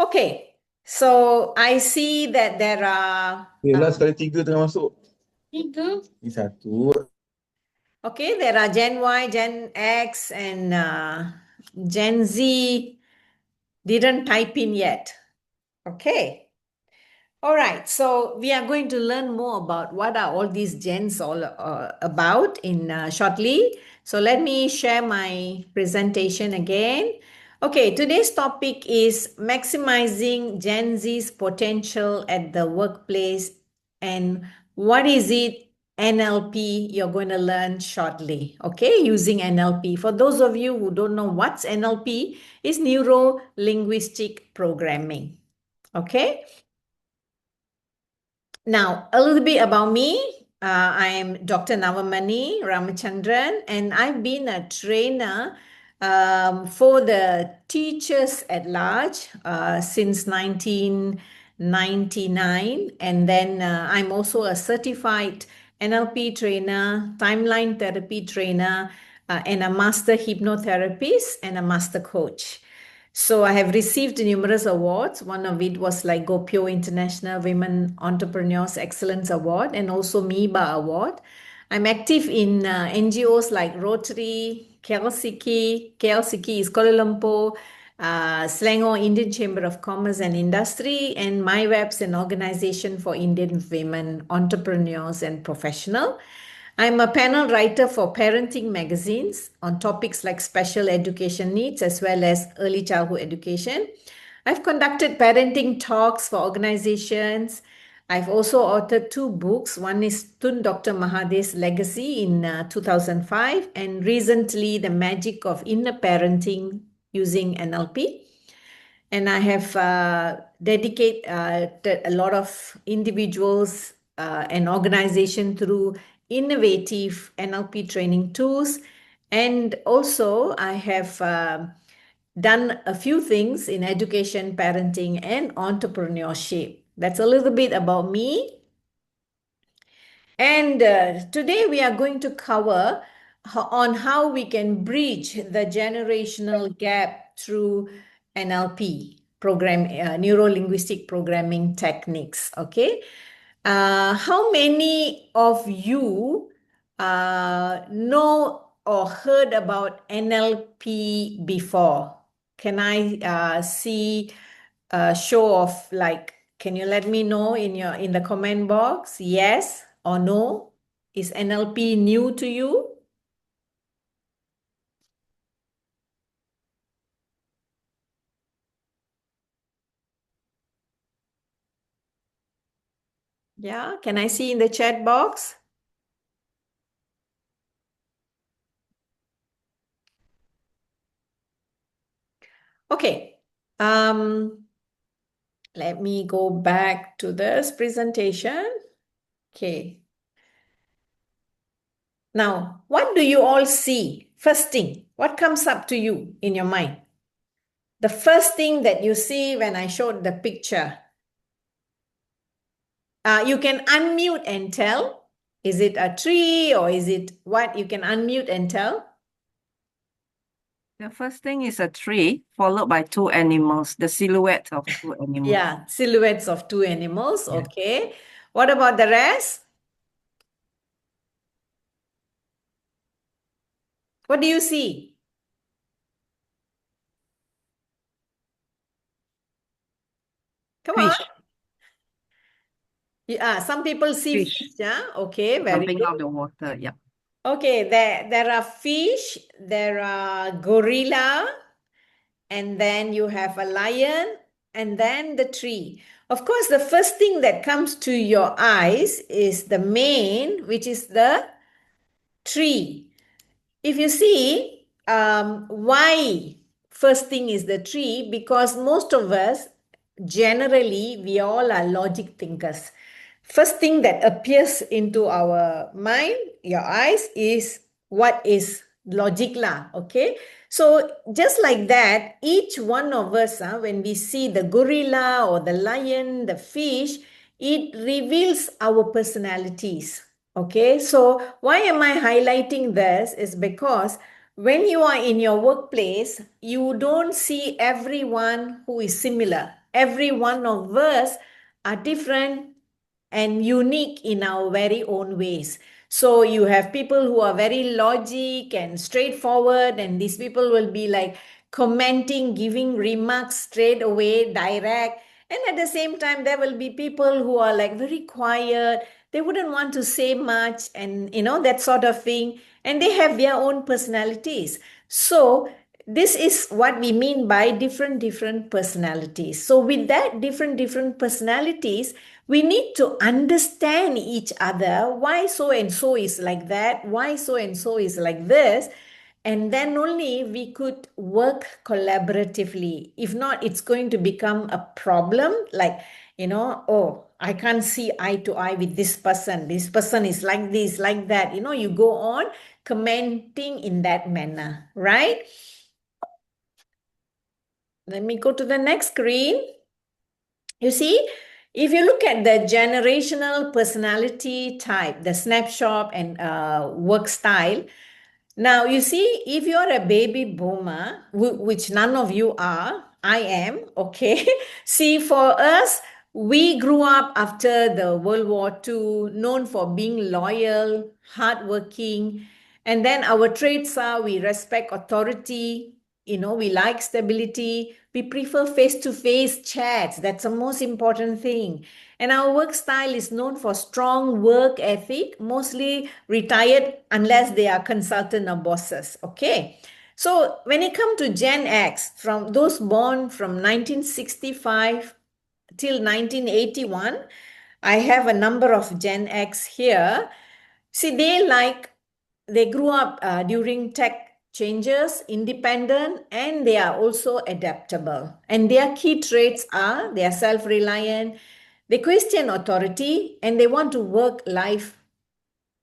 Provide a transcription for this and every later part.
Okay, so I see that there are Yelah, sekali tiga tengah masuk. tiga. Ini satu. Okay, there are Gen Y, Gen X, and Gen Z didn't type in yet. Okay. All right, so we are going to learn more about what are all these gens all about in shortly. So let me share my presentation again. Okay, today's topic is maximizing Gen Z's potential at the workplace, and what is it NLP you're going to learn shortly, okay, using NLP. For those of you who don't know what's NLP, is neuro linguistic programming, okay? Now, a little bit about me. I am Dr. Navamani Ramachandran, and I've been a trainer for the teachers at large since 1999. And then I'm also a certified NLP trainer, timeline therapy trainer, and a master hypnotherapist and a master coach. So I have received numerous awards. One of it was like Gopio International Women Entrepreneurs Excellence Award and also MIBA Award. I'm active in NGOs like Rotary, KLCK is Kuala Lumpur, Selangor Indian Chamber of Commerce and Industry, and MyWeb's an organization for Indian women entrepreneurs and professional. I'm a panel writer for parenting magazines on topics like special education needs as well as early childhood education. I've conducted parenting talks for organizations. I've also authored two books. One is Tun Dr. Mahathir's Legacy in 2005, and recently The Magic of Inner Parenting using NLP. And I have dedicated a lot of individuals and organization through innovative NLP training tools. And also I have done a few things in education, parenting, and entrepreneurship. That's a little bit about me. And today we are going to cover on how we can bridge the generational gap through NLP program, neuro-linguistic programming techniques. Okay, how many of you know or heard about NLP before? Can I see a show of like? Can you let me know in the comment box? Yes or no? Is NLP new to you? Yeah, can I see in the chat box? Okay. Let me go back to this presentation. Okay. Now, what do you all see? First thing, what comes up to you in your mind? The first thing that you see when I showed the picture. You can unmute and tell. Is it a tree or is it what? You can unmute and tell. The first thing is a tree, followed by two animals, the silhouette of two animals. Yeah, silhouettes of two animals. Yeah. Okay. What about the rest? What do you see? Come on. Fish. Yeah, some people see Fish. fish. Yeah. Okay, very Jumping good. out of the water, yeah. Okay, there are fish, there are gorilla, and then you have a lion, and then the tree. Of course, the first thing that comes to your eyes is the mane, which is the tree. If you see, why first thing is the tree? Because most of us, generally, we all are logic thinkers. First thing that appears into our mind, your eyes, is what is logic lah, okay? So just like that, each one of us, when we see the gorilla or the lion, the fish, it reveals our personalities. Okay, so why am I highlighting this is because when you are in your workplace, you don't see everyone who is similar. every one of us are different and unique in our very own ways. So you have people who are very logic and straightforward, and these people will be like commenting, giving remarks straight away, direct. And at the same time, there will be people who are like very quiet. They wouldn't want to say much, and that sort of thing. And they have their own personalities. So this is what we mean by different personalities. So with that different personalities, we need to understand each other, why so and so is like that, why so and so is like this, and then only we could work collaboratively. If not, it's going to become a problem, like, oh, I can't see eye to eye with this person. This person is like this, like that. You go on commenting in that manner, right? Let me go to the next screen. You see, if you look at the generational personality type, the snapshot and work style, now you see, if you're a baby boomer, which none of you are, I am, okay? See, for us, we grew up after the World War II, known for being loyal, hardworking, and then our traits are we respect authority, we like stability, we prefer face-to-face chats. That's the most important thing. And our work style is known for strong work ethic, mostly retired unless they are consultant or bosses. Okay. So when it comes to Gen X, from those born from 1965 till 1981, I have a number of Gen X here. See, they grew up during tech changes, independent, and they are also adaptable. And their key traits are they are self-reliant, they question authority, and they want to work-life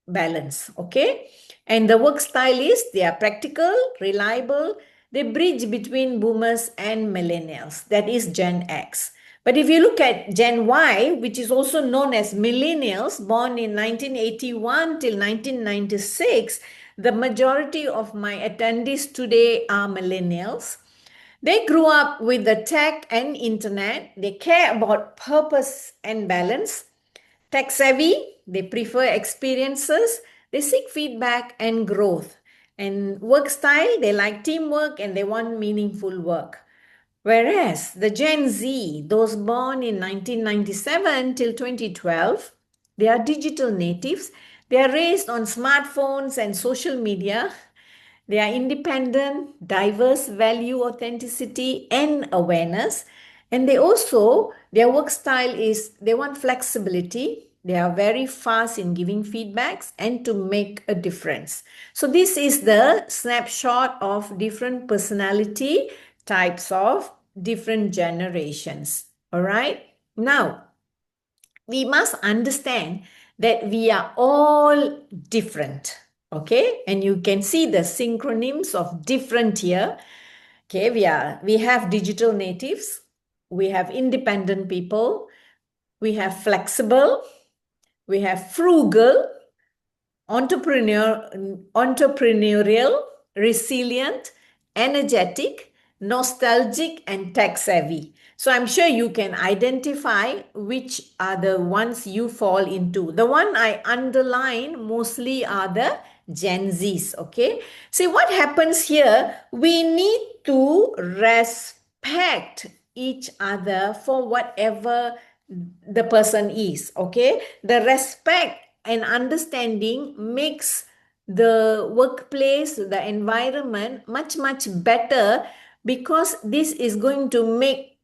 balance, okay? And the work style is they are practical, reliable, they bridge between boomers and millennials. That is Gen X. But if you look at Gen Y, which is also known as millennials, born in 1981 till 1996, the majority of my attendees today are millennials. They grew up with the tech and internet. They care about purpose and balance. Tech savvy, they prefer experiences, they seek feedback and growth. And work style, they like teamwork and they want meaningful work. Whereas the Gen Z, those born in 1997 till 2012, they are digital natives. They are raised on smartphones and social media. They are independent, diverse, value authenticity and awareness. And their work style is they want flexibility. They are very fast in giving feedbacks and to make a difference. So this is the snapshot of different personality types of different generations. All right. Now, we must understand that we are all different. Okay, and you can see the synonyms of different here. Okay, we have digital natives, we have independent people, we have flexible, we have frugal, entrepreneurial, resilient, energetic, nostalgic, and tech savvy. So I'm sure you can identify which are the ones you fall into. The one I underline mostly are the Gen Zs, okay? See, what happens here, we need to respect each other for whatever the person is, okay? The respect and understanding makes the workplace, the environment much better, because this is going to make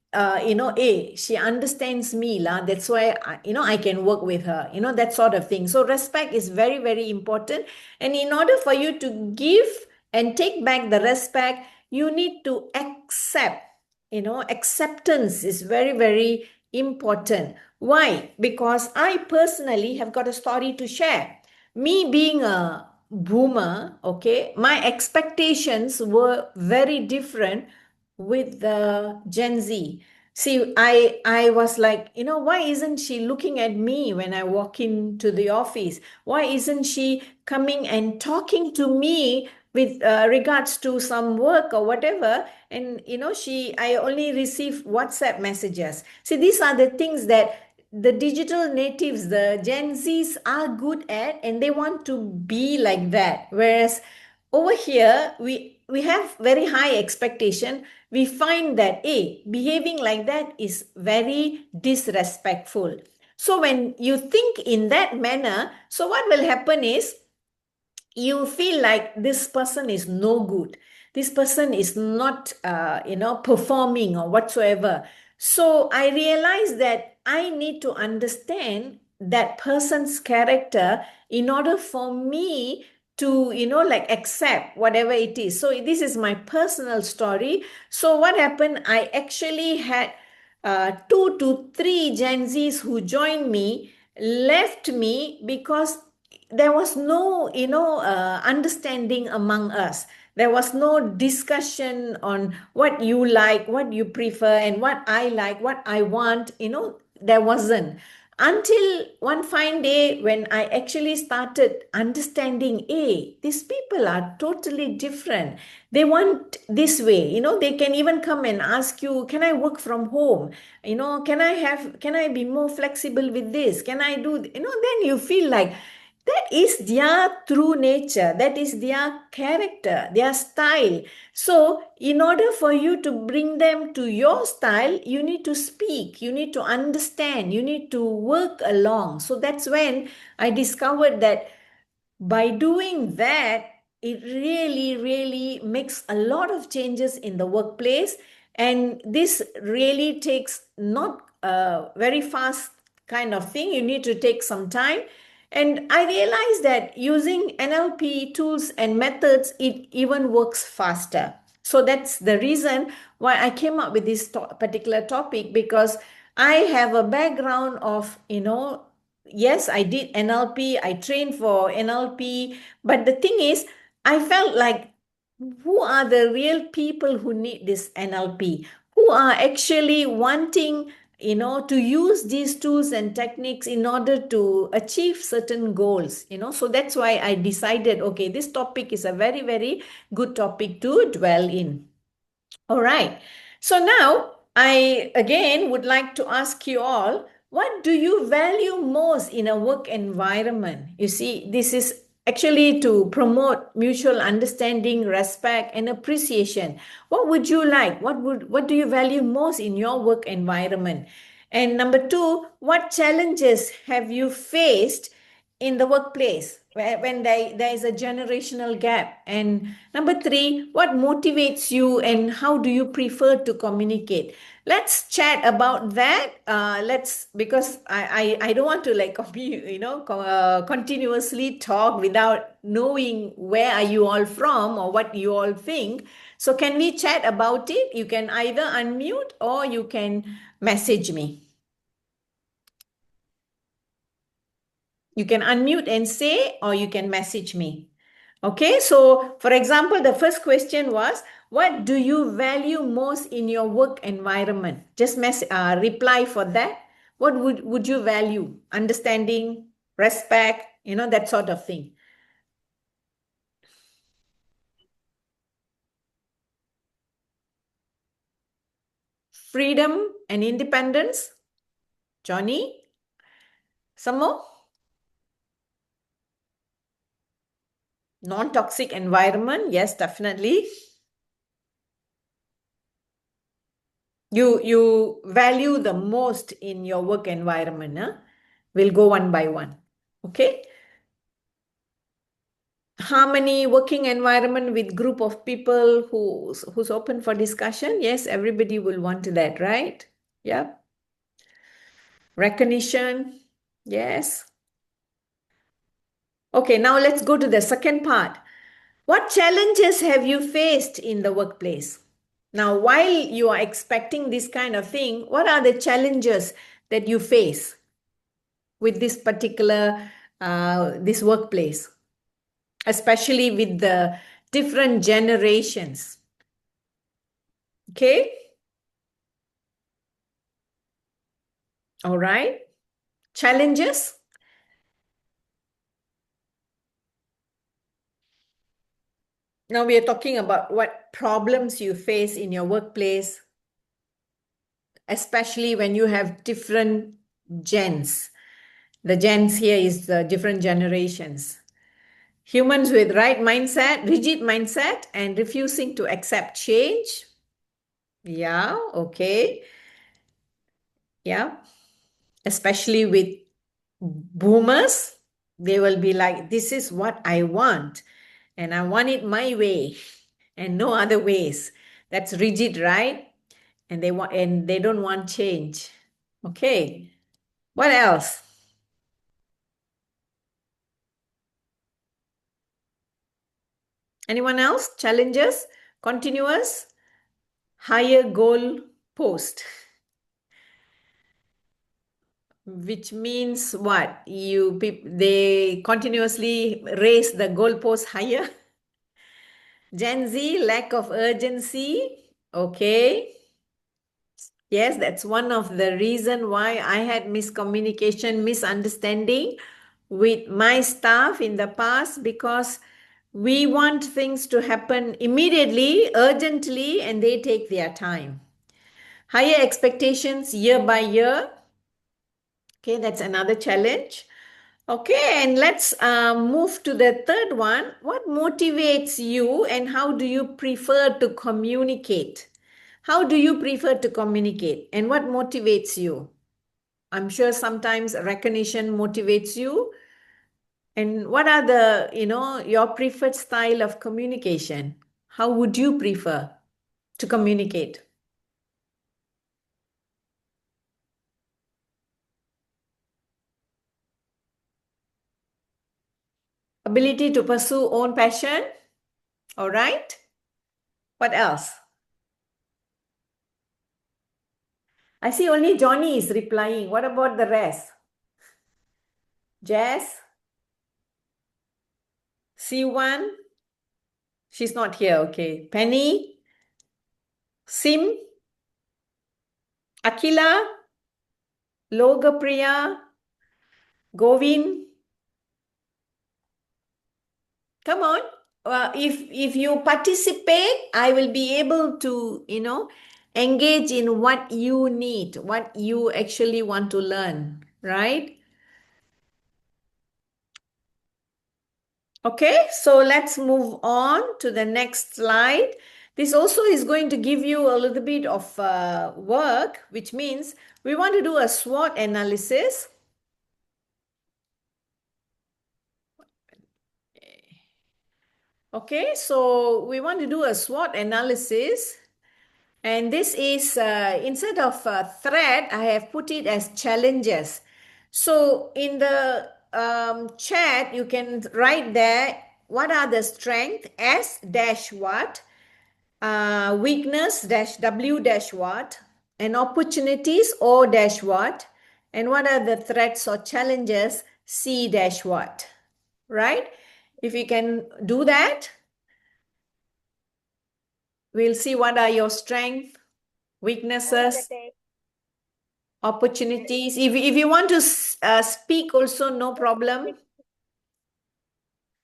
she understands me lah, that's why I can work with her, that sort of thing. So respect is very important, and in order for you to give and take back the respect, you need to accept. Acceptance is very important. Why? Because I personally have got a story to share. Me being a boomer, okay, my expectations were very different with the Gen Z. See, I was like, why isn't she looking at me when I walk into the office? Why isn't she coming and talking to me with regards to some work or whatever, and I only receive WhatsApp messages. See, these are the things that the digital natives, the Gen Zs, are good at, and they want to be like that. Whereas over here, we have very high expectation. We find that behaving like that is very disrespectful. So when you think in that manner, so what will happen is you feel like this person is no good, this person is not performing or whatsoever. So I realized that I need to understand that person's character in order for me to like accept whatever it is. So this is my personal story. So what happened, I actually had 2 to 3 Gen Zs who joined me left me because there was no understanding among us. There was no discussion on what you like, what you prefer, and what I like, what I want. There wasn't, until one fine day when I actually started understanding, these people are totally different. They want this way. They can even come and ask you, can I work from home? Can I be more flexible with this? Can I do, then you feel like that is their true nature, that is their character, their style. So in order for you to bring them to your style, you need to speak, you need to understand, you need to work along. So that's when I discovered that by doing that, it really, really makes a lot of changes in the workplace. And this really takes not a very fast kind of thing. You need to take some time. And I realized that using NLP tools and methods, it even works faster. So that's the reason why I came up with this particular topic, because I have a background of, yes, I did NLP, I trained for NLP, but the thing is, I felt like, who are the real people who need this NLP? Who are actually wanting, to use these tools and techniques in order to achieve certain goals, So that's why I decided, okay, this topic is a very, very good topic to dwell in. All right. So now I again would like to ask you all, what do you value most in a work environment? You see, this is actually to promote mutual understanding, respect, and appreciation. What would you like? What do you value most in your work environment? And number two, what challenges have you faced in the workplace when there is a generational gap? And number three, what motivates you and how do you prefer to communicate? Let's chat about that. Because I don't want to like continuously talk without knowing where are you all from or what you all think. So can we chat about it? You can either unmute or you can message me. You can unmute and say, or you can message me. Okay, so for example, the first question was, what do you value most in your work environment? Just reply for that. What would you value? Understanding, respect, that sort of thing. Freedom and independence. Johnny? Some more? Non-toxic environment. Yes, definitely. You value the most in your work environment, huh? We'll go one by one. Okay. Harmony, working environment with group of people who's open for discussion. Yes, everybody will want that, right? Yeah. Recognition. Yes. Okay, now let's go to the second part. What challenges have you faced in the workplace? Now, while you are expecting this kind of thing, what are the challenges that you face with this particular this workplace, especially with the different generations? Okay. All right. Challenges? Now we are talking about what problems you face in your workplace, especially when you have different gens. The gens here is the different generations. Humans with right mindset, rigid mindset, and refusing to accept change. Yeah, okay. Yeah. Especially with boomers, they will be like, this is what I want, and I want it my way and no other ways. That's rigid, right? And they don't want change. Okay. What else? Anyone else? Challenges? Continuous? Higher goal post. Which means what? They continuously raise the goalpost higher. Gen Z, lack of urgency. Okay. Yes, that's one of the reason why I had miscommunication, misunderstanding with my staff in the past, because we want things to happen immediately, urgently, and they take their time. Higher expectations year by year. Okay, that's another challenge. Okay, and let's move to the third one. What motivates you and how do you prefer to communicate? How do you prefer to communicate and what motivates you? I'm sure sometimes recognition motivates you. And what are your preferred style of communication? How would you prefer to communicate? Ability to pursue own passion. All right. What else? I see only Johnny is replying. What about the rest? Jess? C1? She's not here. Okay. Penny? Sim? Akila? Logapriya? Govin? Come on. If you participate, I will be able to, engage in what you need, what you actually want to learn, right? Okay, so let's move on to the next slide. This also is going to give you a little bit of work, which means we want to do a SWOT analysis. Okay, so we want to do a SWOT analysis. And this is, instead of threat, I have put it as challenges. So in the chat, you can write there, what are the strength, S dash what, weakness dash W dash what, and opportunities, O dash what, and what are the threats or challenges, C dash what, right? If you can do that, we'll see what are your strengths, weaknesses, opportunities. If you want to speak also, no problem.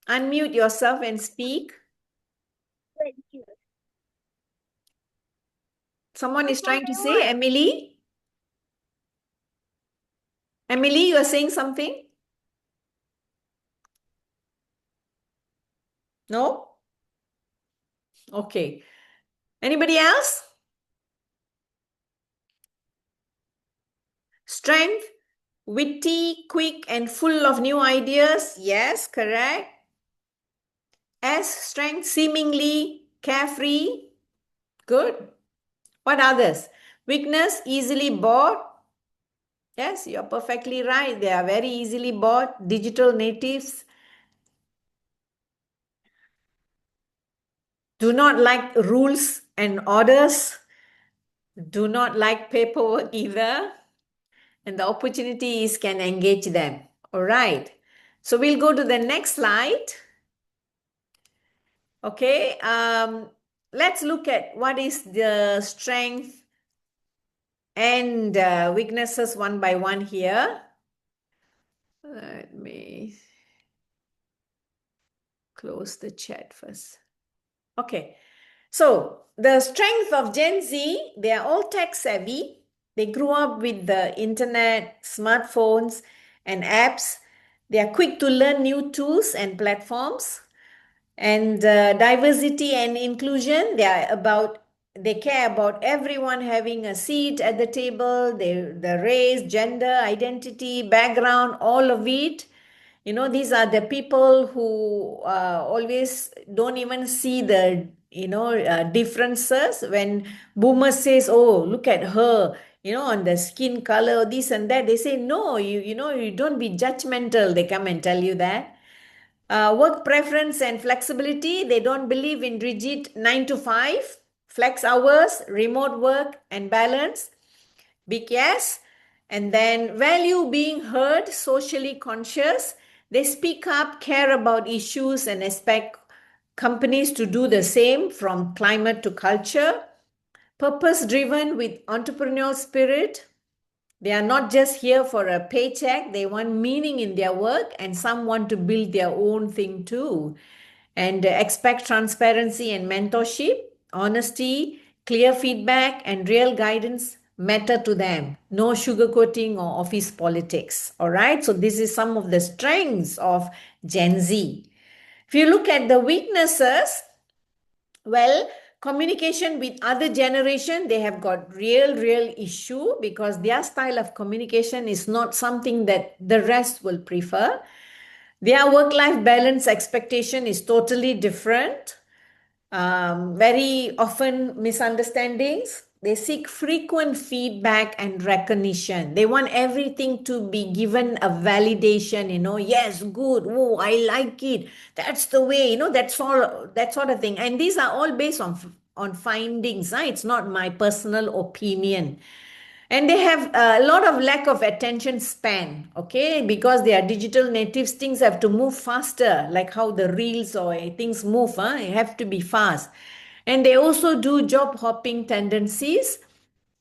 Unmute yourself and speak. Someone is trying to say, Emily? Emily, you are saying something? No? Okay. Anybody else? Strength, witty, quick, and full of new ideas. Yes, correct. S, strength, seemingly carefree. Good. What others? Weakness, easily bored. Yes, you're perfectly right. They are very easily bored. Digital natives. Do not like rules and orders. Do not like paperwork either. And the opportunities can engage them. All right. So we'll go to the next slide. Okay. Let's look at what is the strength and weaknesses one by one here. Let me close the chat first. Okay. So the strength of Gen Z, they are all tech savvy. They grew up with the internet, smartphones, and apps. They are quick to learn new tools and platforms. And diversity and inclusion, they care about everyone having a seat at the table, the race, gender, identity, background, all of it. These are the people who always don't even see the differences. When boomer says, oh, look at her, on the skin color, this and that, they say, no, you don't be judgmental. They come and tell you that. Work preference and flexibility, they don't believe in rigid 9 to 5, flex hours, remote work, and balance. Big yes. And then value being heard, socially conscious. They speak up, care about issues, and expect companies to do the same, from climate to culture. Purpose driven with entrepreneurial spirit. They are not just here for a paycheck. They want meaning in their work, and some want to build their own thing too. And expect transparency and mentorship, honesty, clear feedback, and real guidance matter to them. No sugarcoating or office politics. All right. So this is some of the strengths of Gen Z. If you look at the weaknesses, well, communication with other generation, they have got real issue, because their style of communication is not something that the rest will prefer. Their work-life balance expectation is totally different. Very often misunderstandings. They seek frequent feedback and recognition. They want everything to be given a validation, yes, good, oh, I like it. That's the way, that's all, that sort of thing. And these are all based on findings. It's not my personal opinion. And they have a lot of lack of attention span, okay, because they are digital natives. Things have to move faster, like how the reels or things move, it have to be fast. And they also do job hopping tendencies.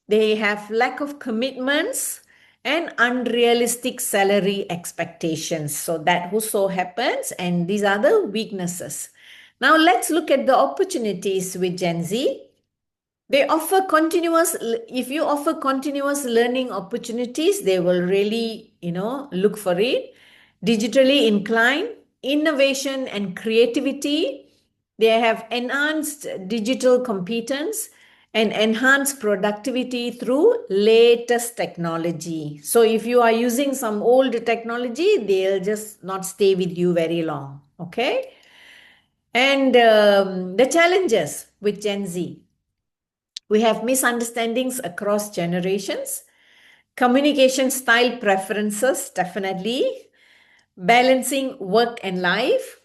They have lack of commitments and unrealistic salary expectations. So that also happens, and these are the weaknesses. Now let's look at the opportunities with Gen Z. They offer continuous, if you offer continuous learning opportunities, they will really, look for it. Digitally inclined, innovation and creativity. They have enhanced digital competence and enhanced productivity through latest technology. So if you are using some old technology, they'll just not stay with you very long. Okay. And the challenges with Gen Z. We have misunderstandings across generations, communication style preferences, definitely, balancing work and life,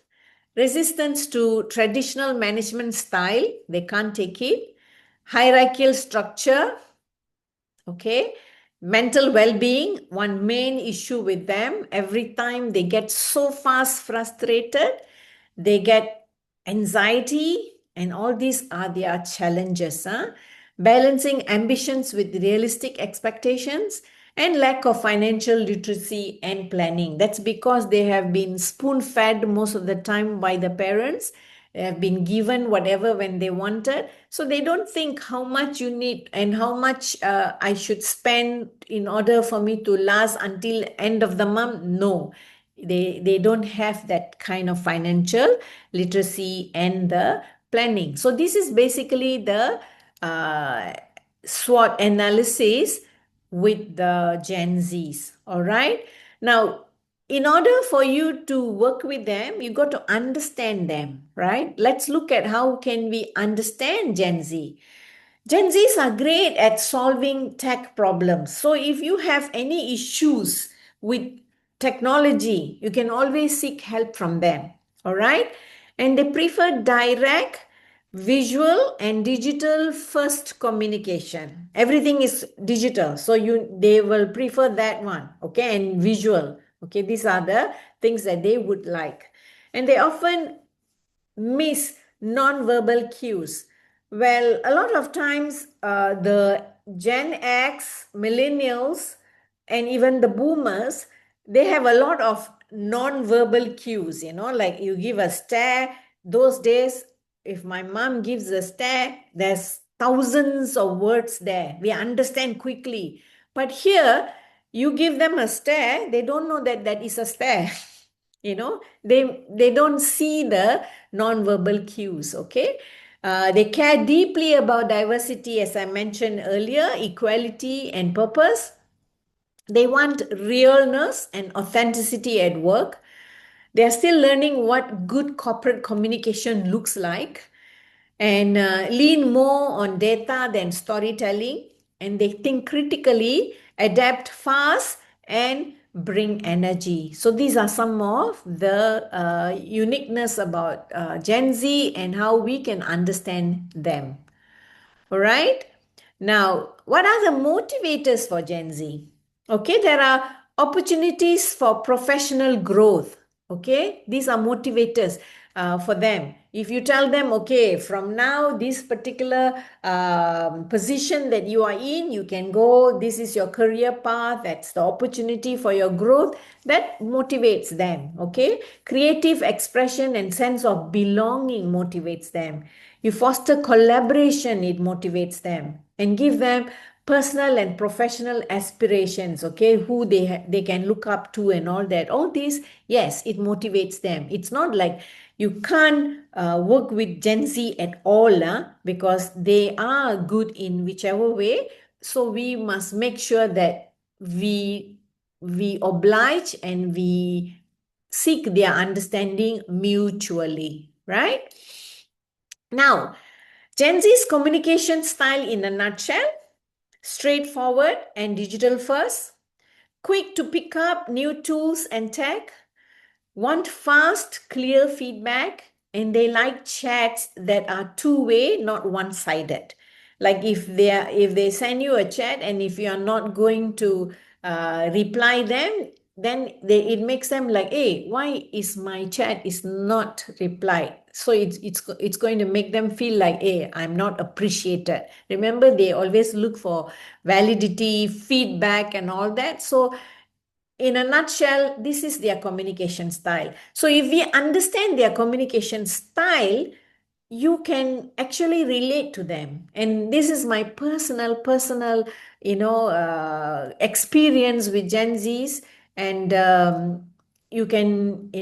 resistance to traditional management style, they can't take it, hierarchical structure, okay, mental well-being, one main issue with them. Every time they get so fast frustrated, they get anxiety, and all these are their challenges. Balancing ambitions with realistic expectations, and lack of financial literacy and planning. That's because they have been spoon-fed most of the time by the parents. They have been given whatever when they wanted. So they don't think how much you need and how much I should spend in order for me to last until end of the month. No, they don't have that kind of financial literacy and the planning. So this is basically the SWOT analysis with the Gen Zs. All right. Now, in order for you to work with them, you got to understand them, right? Let's look at how can we understand Gen Z. Gen Zs are great at solving tech problems. So if you have any issues with technology, you can always seek help from them. All right. And they prefer direct, visual, and digital first communication. Everything is digital. So they will prefer that one. Okay. And visual. Okay. These are the things that they would like. And they often miss non-verbal cues. Well, a lot of times the Gen X, millennials, and even the boomers, they have a lot of non-verbal cues, like you give a stare. Those days, if my mom gives a stare, there's thousands of words there. We understand quickly. But here, you give them a stare, they don't know that that is a stare. They don't see the non-verbal cues, okay? They care deeply about diversity, as I mentioned earlier, equality and purpose. They want realness and authenticity at work. They're still learning what good corporate communication looks like, and lean more on data than storytelling. And they think critically, adapt fast, and bring energy. So these are some of the uniqueness about Gen Z and how we can understand them. All right. Now, what are the motivators for Gen Z? Okay, there are opportunities for professional growth. Okay, these are motivators for them. If you tell them, okay, from now, this particular position that you are in, you can go, this is your career path, that's the opportunity for your growth, that motivates them. Okay, creative expression and sense of belonging motivates them. You foster collaboration, it motivates them, and give them personal and professional aspirations, okay, who they can look up to and all that. All this, yes, it motivates them. It's not like you can't work with Gen Z at all, because they are good in whichever way. So we must make sure that we oblige and we seek their understanding mutually, right? Now, Gen Z's communication style in a nutshell: straightforward and digital first, quick to pick up new tools and tech, want fast, clear feedback, and they like chats that are two-way, not one-sided. Like if they send you a chat and if you are not going to reply them, then it makes them like, hey, why is my chat is not replied? So it's going to make them feel like, hey, I'm not appreciated. Remember, they always look for validity, feedback, and all that. So in a nutshell, this is their communication style. So if we understand their communication style, you can actually relate to them. And this is my personal, experience with Gen Zs. And you can,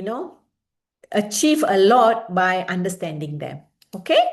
achieve a lot by understanding them. Okay.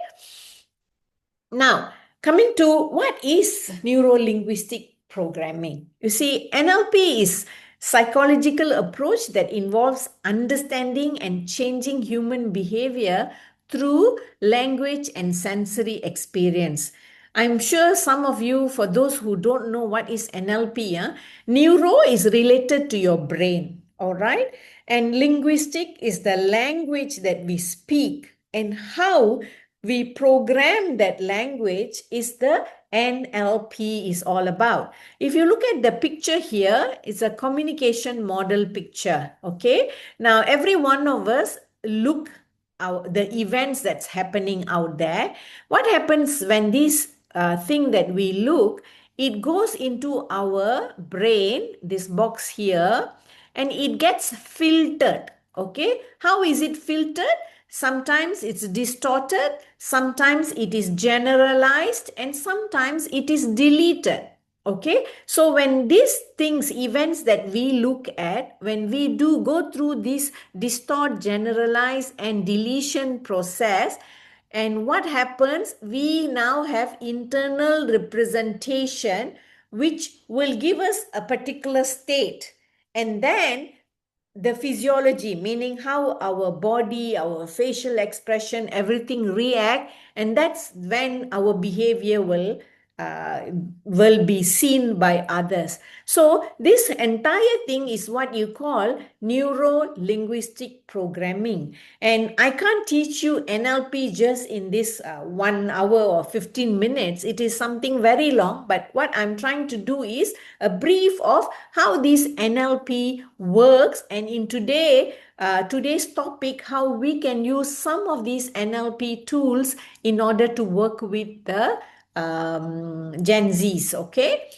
Now, coming to what is neuro-linguistic programming? You see, NLP is psychological approach that involves understanding and changing human behavior through language and sensory experience. I'm sure some of you, for those who don't know what is NLP, neuro is related to your brain, all right? And linguistic is the language that we speak, and how we program that language is the NLP is all about. If you look at the picture here, it's a communication model picture, okay? Now, every one of us look the events that's happening out there. What happens when this thing that we look, it goes into our brain, this box here, and it gets filtered, okay? How is it filtered? Sometimes it's distorted, sometimes it is generalized, and sometimes it is deleted. Okay, so when these things, events that we look at, when we do go through this distort, generalize, and deletion process, and what happens, we now have internal representation which will give us a particular state. And then the physiology, meaning how our body, our facial expression, everything react, and that's when our behavior will be seen by others. So this entire thing is what you call neuro-linguistic programming. And I can't teach you NLP just in this 1 hour or 15 minutes. It is something very long, but what I'm trying to do is a brief of how this NLP works, and in today's topic, how we can use some of these NLP tools in order to work with the Gen Zs, okay?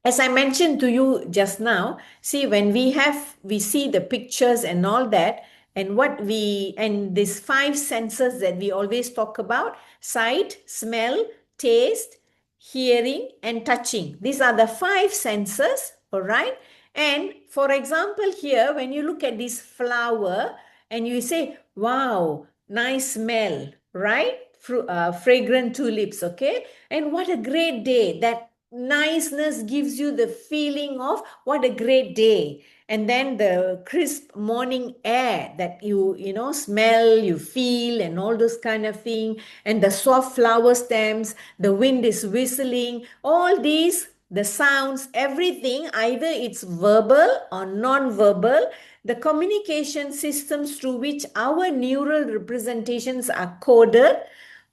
As I mentioned to you just now, see, when we see the pictures and all that, And these five senses that we always talk about: sight, smell, taste, hearing, and touching. These are the five senses, all right? And for example, here, when you look at this flower and you say, wow, nice smell, right? Fragrant tulips, okay? And what a great day. That niceness gives you the feeling of what a great day. And then the crisp morning air that you know, smell, you feel, and all those kind of thing. And the soft flower stems, the wind is whistling, all these, the sounds, everything, either it's verbal or non-verbal, the communication systems through which our neural representations are coded,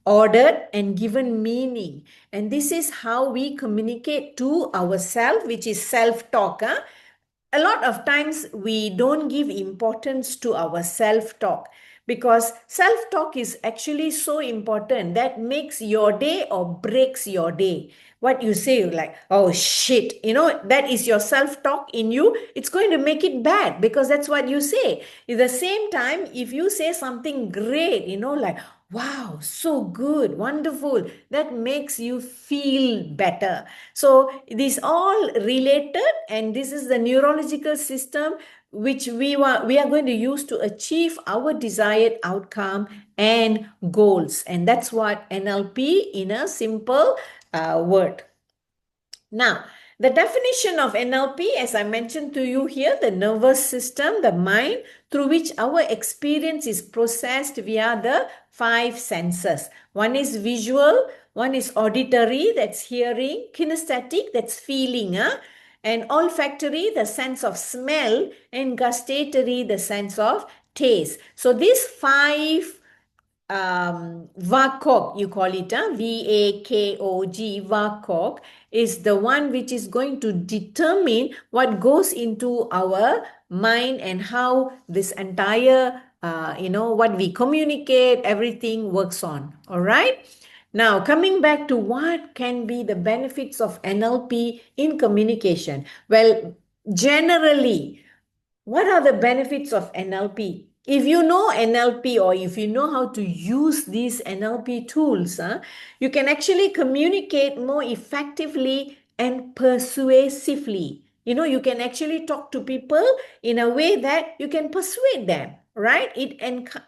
ordered, and given meaning. And this is how we communicate to ourselves, which is self-talk. A lot of times we don't give importance to our self-talk, because self-talk is actually so important that makes your day or breaks your day. What you say, like, oh shit, you know, that is your self-talk in you. It's going to make it bad because that's what you say. At the same time, if you say something great, you know, like, wow, so good, wonderful, that makes you feel better. So these all related, and this is the neurological system which we are going to use to achieve our desired outcome and goals. And that's what NLP in a simple word. Now, the definition of NLP, as I mentioned to you here, the nervous system, the mind, through which our experience is processed via the five senses. One is visual, one is auditory, that's hearing, kinesthetic, that's feeling, and olfactory, the sense of smell, and gustatory, the sense of taste. So these five VAKOG, you call it, VAKOG, VAKOG, is the one which is going to determine what goes into our mind and how this entire, what we communicate, everything works on. All right. Now, coming back to what can be the benefits of NLP in communication. Well, generally, what are the benefits of NLP? If you know NLP, or if you know how to use these NLP tools, you can actually communicate more effectively and persuasively. You know, you can actually talk to people in a way that you can persuade them, right? It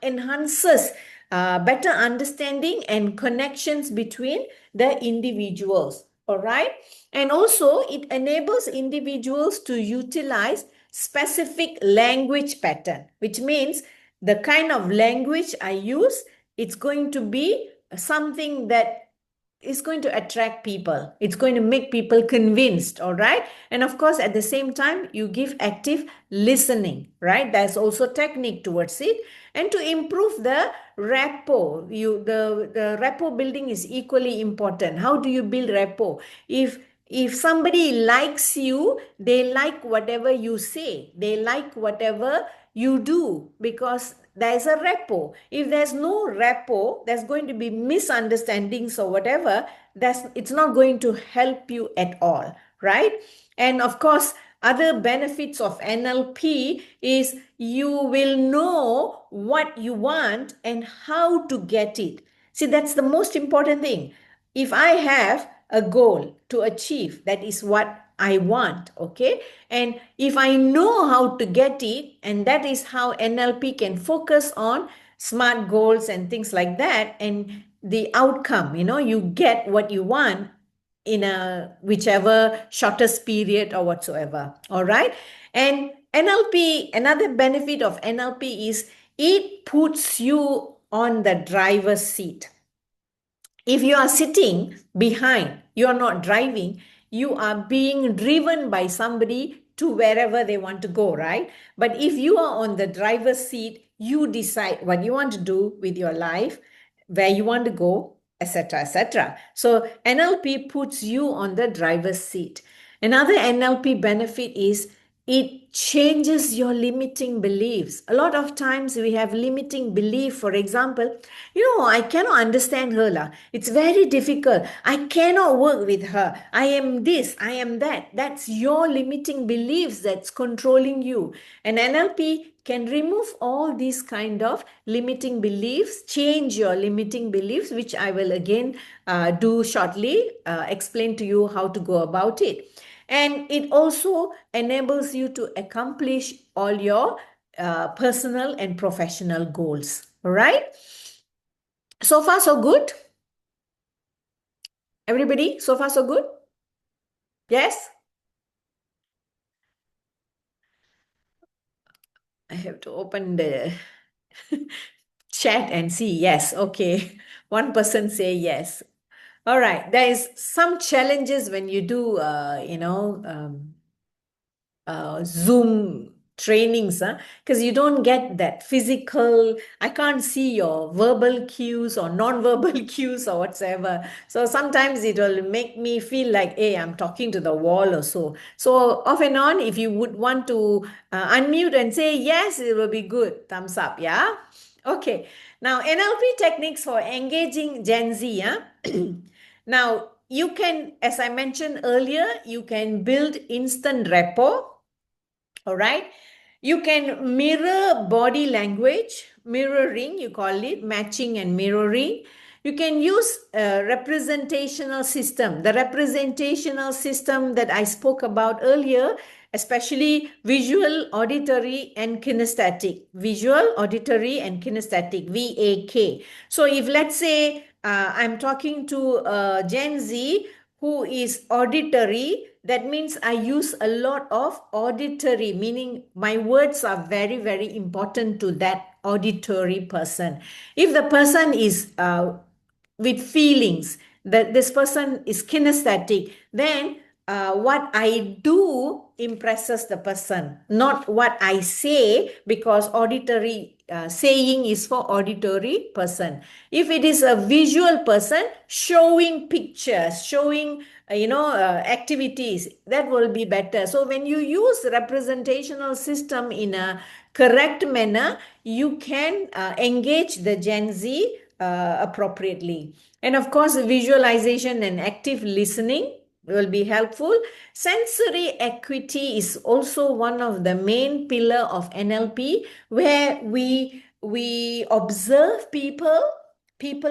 enhances better understanding and connections between the individuals, all right? And also, it enables individuals to utilize specific language pattern, which means the kind of language I use, it's going to be something that is going to attract people. It's going to make people convinced, all right? And of course, at the same time, you give active listening, right? There's also technique towards it. And to improve the rapport, the rapport building is equally important. How do you build rapport? If somebody likes you, they like whatever you say, they like whatever you do, because there's a rapport. If there's no rapport, there's going to be misunderstandings or whatever. It's not going to help you at all, right? And of course, other benefits of NLP is you will know what you want and how to get it. See, that's the most important thing. If I have a goal to achieve, that is what I want, okay? And if I know how to get it, and that is how NLP can focus on smart goals and things like that, and the outcome, you know, you get what you want in a whichever shortest period or whatsoever, all right? And NLP, another benefit of NLP is it puts you on the driver's seat. If you are sitting behind, you are not driving, you are being driven by somebody to wherever they want to go, right? But if you are on the driver's seat, you decide what you want to do with your life, where you want to go, etc., etc. So NLP puts you on the driver's seat. Another NLP benefit is it changes your limiting beliefs. A lot of times we have limiting belief. For example, I cannot understand her lah. It's very difficult. I cannot work with her. I am this, I am that. That's your limiting beliefs that's controlling you. And NLP can remove all these kind of limiting beliefs, change your limiting beliefs, which I will again do shortly, explain to you how to go about it. And it also enables you to accomplish all your personal and professional goals. All right. So far, so good. Everybody, so far, so good? Yes? I have to open the chat and see. Yes. Okay. One person say yes. All right. There is some challenges when you do, Zoom trainings, because you don't get that physical. I can't see your verbal cues or non-verbal cues or whatsoever. So sometimes it will make me feel like, hey, I'm talking to the wall or so. So off and on, if you would want to unmute and say yes, it will be good. Thumbs up, yeah? Okay. Now, NLP techniques for engaging Gen Z, yeah? Now, you can, as I mentioned earlier, you can build instant rapport. All right. You can mirror body language, mirroring, you call it, matching and mirroring. You can use a representational system. The representational system that I spoke about earlier, especially visual, auditory, and kinesthetic. Visual, auditory, and kinesthetic, VAK. So if let's say I'm talking to Gen Z who is auditory, that means I use a lot of auditory, meaning my words are very, very important to that auditory person. If the person is with feelings, that this person is kinesthetic, then what I do impresses the person, not what I say, because auditory saying is for auditory person. If it is a visual person, showing pictures, showing activities, that will be better. So when you use representational system in a correct manner, you can engage the Gen Z appropriately. And of course, visualization and active listening will be helpful. Sensory acuity is also one of the main pillar of NLP, where we observe people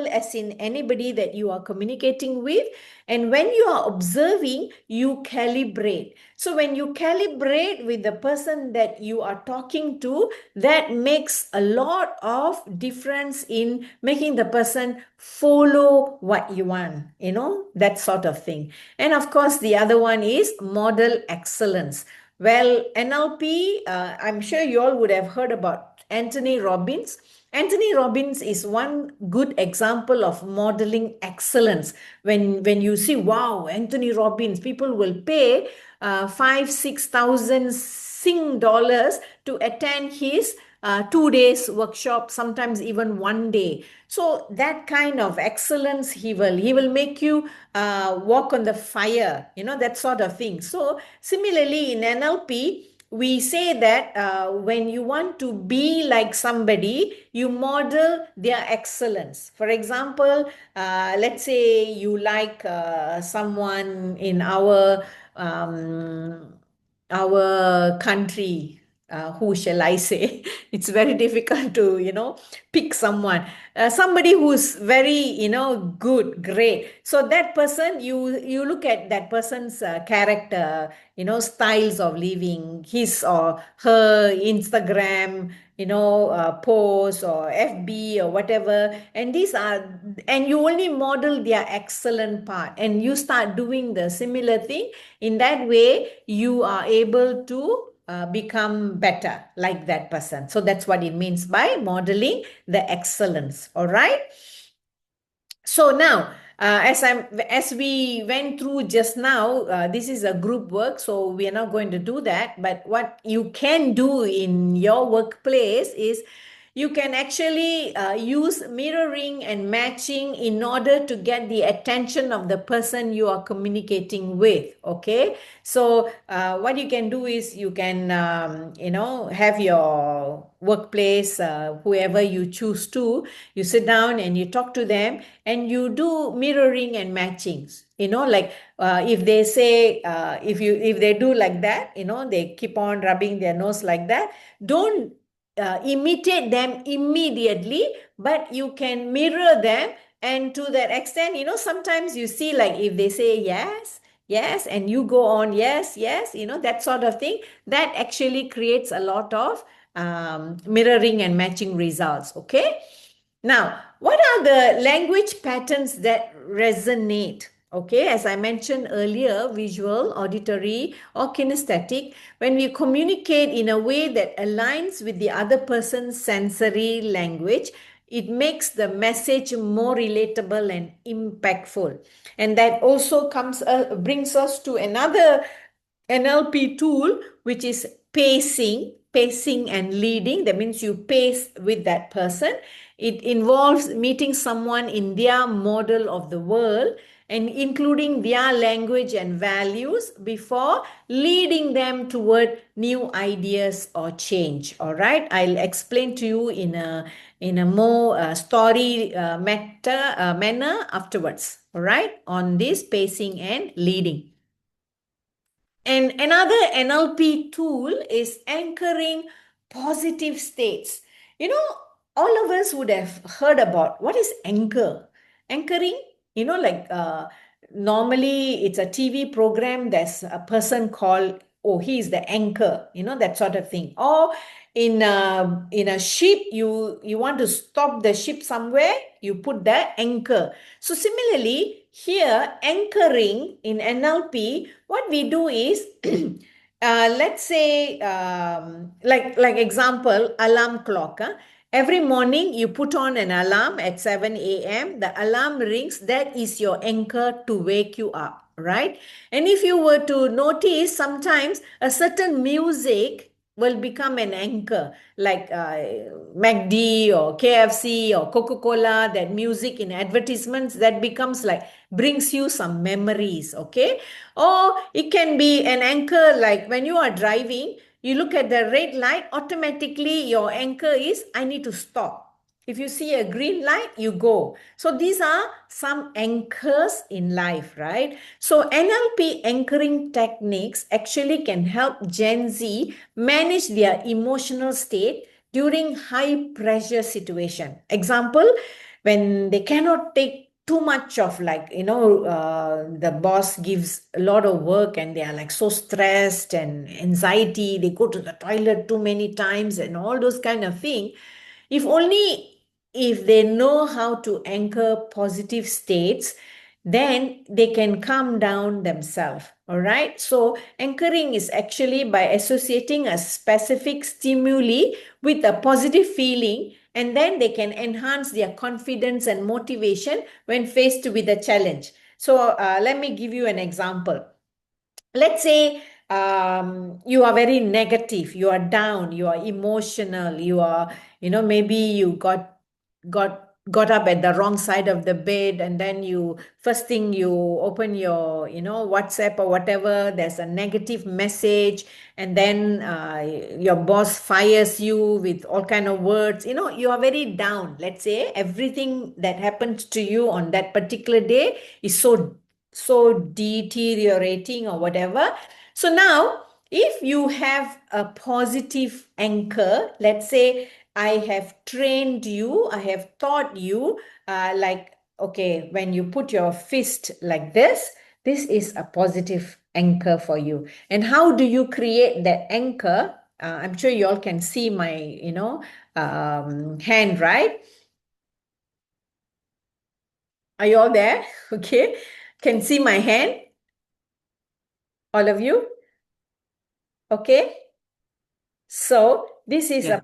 as in anybody that you are communicating with, and when you are observing, you calibrate. So when you calibrate with the person that you are talking to, that makes a lot of difference in making the person follow what you want, that sort of thing. And of course, the other one is model excellence. Well, NLP, I'm sure you all would have heard about Anthony Robbins. Anthony Robbins is one good example of modeling excellence. When you see, wow, Anthony Robbins, people will pay 5,000-6,000 Sing dollars to attend his 2 days workshop, sometimes even 1 day. So that kind of excellence, he will make you walk on the fire, that sort of thing. So similarly in NLP, we say that when you want to be like somebody, you model their excellence. For example, let's say you like someone in our country. Who shall I say? It's very difficult to, pick someone. Somebody who's very, good, great. So that person, you look at that person's character, styles of living, his or her Instagram, post or FB or whatever. And you only model their excellent part, and you start doing the similar thing. In that way, you are able to become better like that person. So that's what it means by modeling the excellence. All right. So now, as we went through just now, this is a group work, so we are not going to do that. But what you can do in your workplace is you can actually use mirroring and matching in order to get the attention of the person you are communicating with. Okay, so what you can do is you can have your workplace, whoever you choose to, you sit down and you talk to them and you do mirroring and matchings. Like if they say, if they do like that, they keep on rubbing their nose like that, don't imitate them immediately, but you can mirror them. And to that extent, sometimes you see, like if they say yes, yes, and you go on yes, yes, that sort of thing, that actually creates a lot of mirroring and matching results. Okay, now, what are the language patterns that resonate? Okay, as I mentioned earlier, visual, auditory, or kinesthetic, when we communicate in a way that aligns with the other person's sensory language, it makes the message more relatable and impactful. And that also brings us to another NLP tool, which is pacing and leading. That means you pace with that person. It involves meeting someone in their model of the world and including their language and values before leading them toward new ideas or change. All right, I'll explain to you in a more story manner afterwards. All right, on this pacing and leading. And another NLP tool is anchoring positive states. All of us would have heard about what is anchor. Anchoring, like normally it's a TV program, there's a person called, oh, he is the anchor, that sort of thing. Or in a ship, you want to stop the ship somewhere, you put the anchor. So similarly, here anchoring in NLP, what we do is let's say like example, alarm clock. Every morning you put on an alarm at 7 a.m. The alarm rings. That is your anchor to wake you up, right? And if you were to notice, sometimes a certain music will become an anchor, like MACD or KFC or Coca-Cola, that music in advertisements, that becomes like, brings you some memories. Okay, or it can be an anchor, like when you are driving, you look at the red light, automatically your anchor is, I need to stop. If you see a green light, you go. So these are some anchors in life, right? So NLP anchoring techniques actually can help Gen Z manage their emotional state during high pressure situation. Example, when they cannot take too much of, like, the boss gives a lot of work and they are like so stressed and anxiety, they go to the toilet too many times and all those kind of thing. If they know how to anchor positive states, then they can calm down themselves. All right, so anchoring is actually by associating a specific stimuli with a positive feeling, and then they can enhance their confidence and motivation when faced with a challenge. So let me give you an example. Let's say you are very negative, you are down, you are emotional, you are, maybe you got up at the wrong side of the bed, and then you first thing you open your WhatsApp or whatever, there's a negative message, and then your boss fires you with all kind of words, you are very down. Let's say everything that happened to you on that particular day is so deteriorating or whatever. So now, if you have a positive anchor, let's say I have trained you, I have taught you, like, okay, when you put your fist like this is a positive anchor for you. And how do you create that anchor? I'm sure you all can see my, hand, right? Are you all there? Okay. Can see my hand? All of you? Okay. So this is a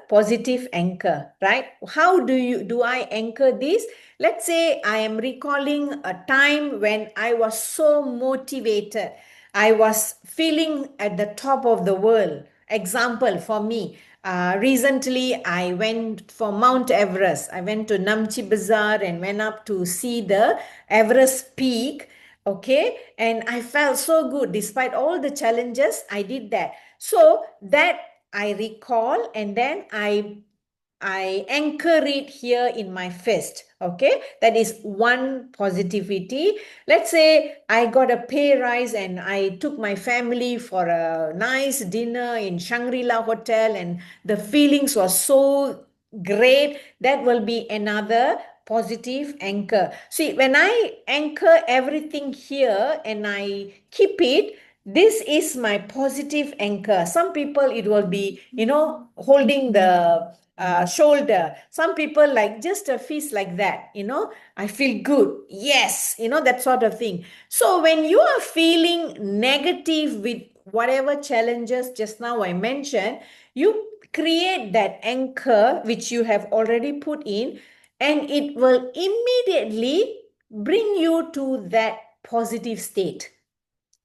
positive anchor, right? How do I anchor this? Let's say I am recalling a time when I was so motivated. I was feeling at the top of the world. Example for me, Recently, I went for Mount Everest. I went to Namche Bazaar and went up to see the Everest peak. Okay. And I felt so good. Despite all the challenges, I did that. So that I recall, and then I anchor it here in my fist. Okay, that is one positivity. Let's say I got a pay rise and I took my family for a nice dinner in Shangri-La Hotel, and the feelings were so great. That will be another positive anchor. See, when I anchor everything here and I keep it, this is my positive anchor. Some people, it will be, holding the shoulder. Some people like just a fist like that, I feel good. Yes, that sort of thing. So when you are feeling negative with whatever challenges just now I mentioned, you create that anchor which you have already put in, and it will immediately bring you to that positive state.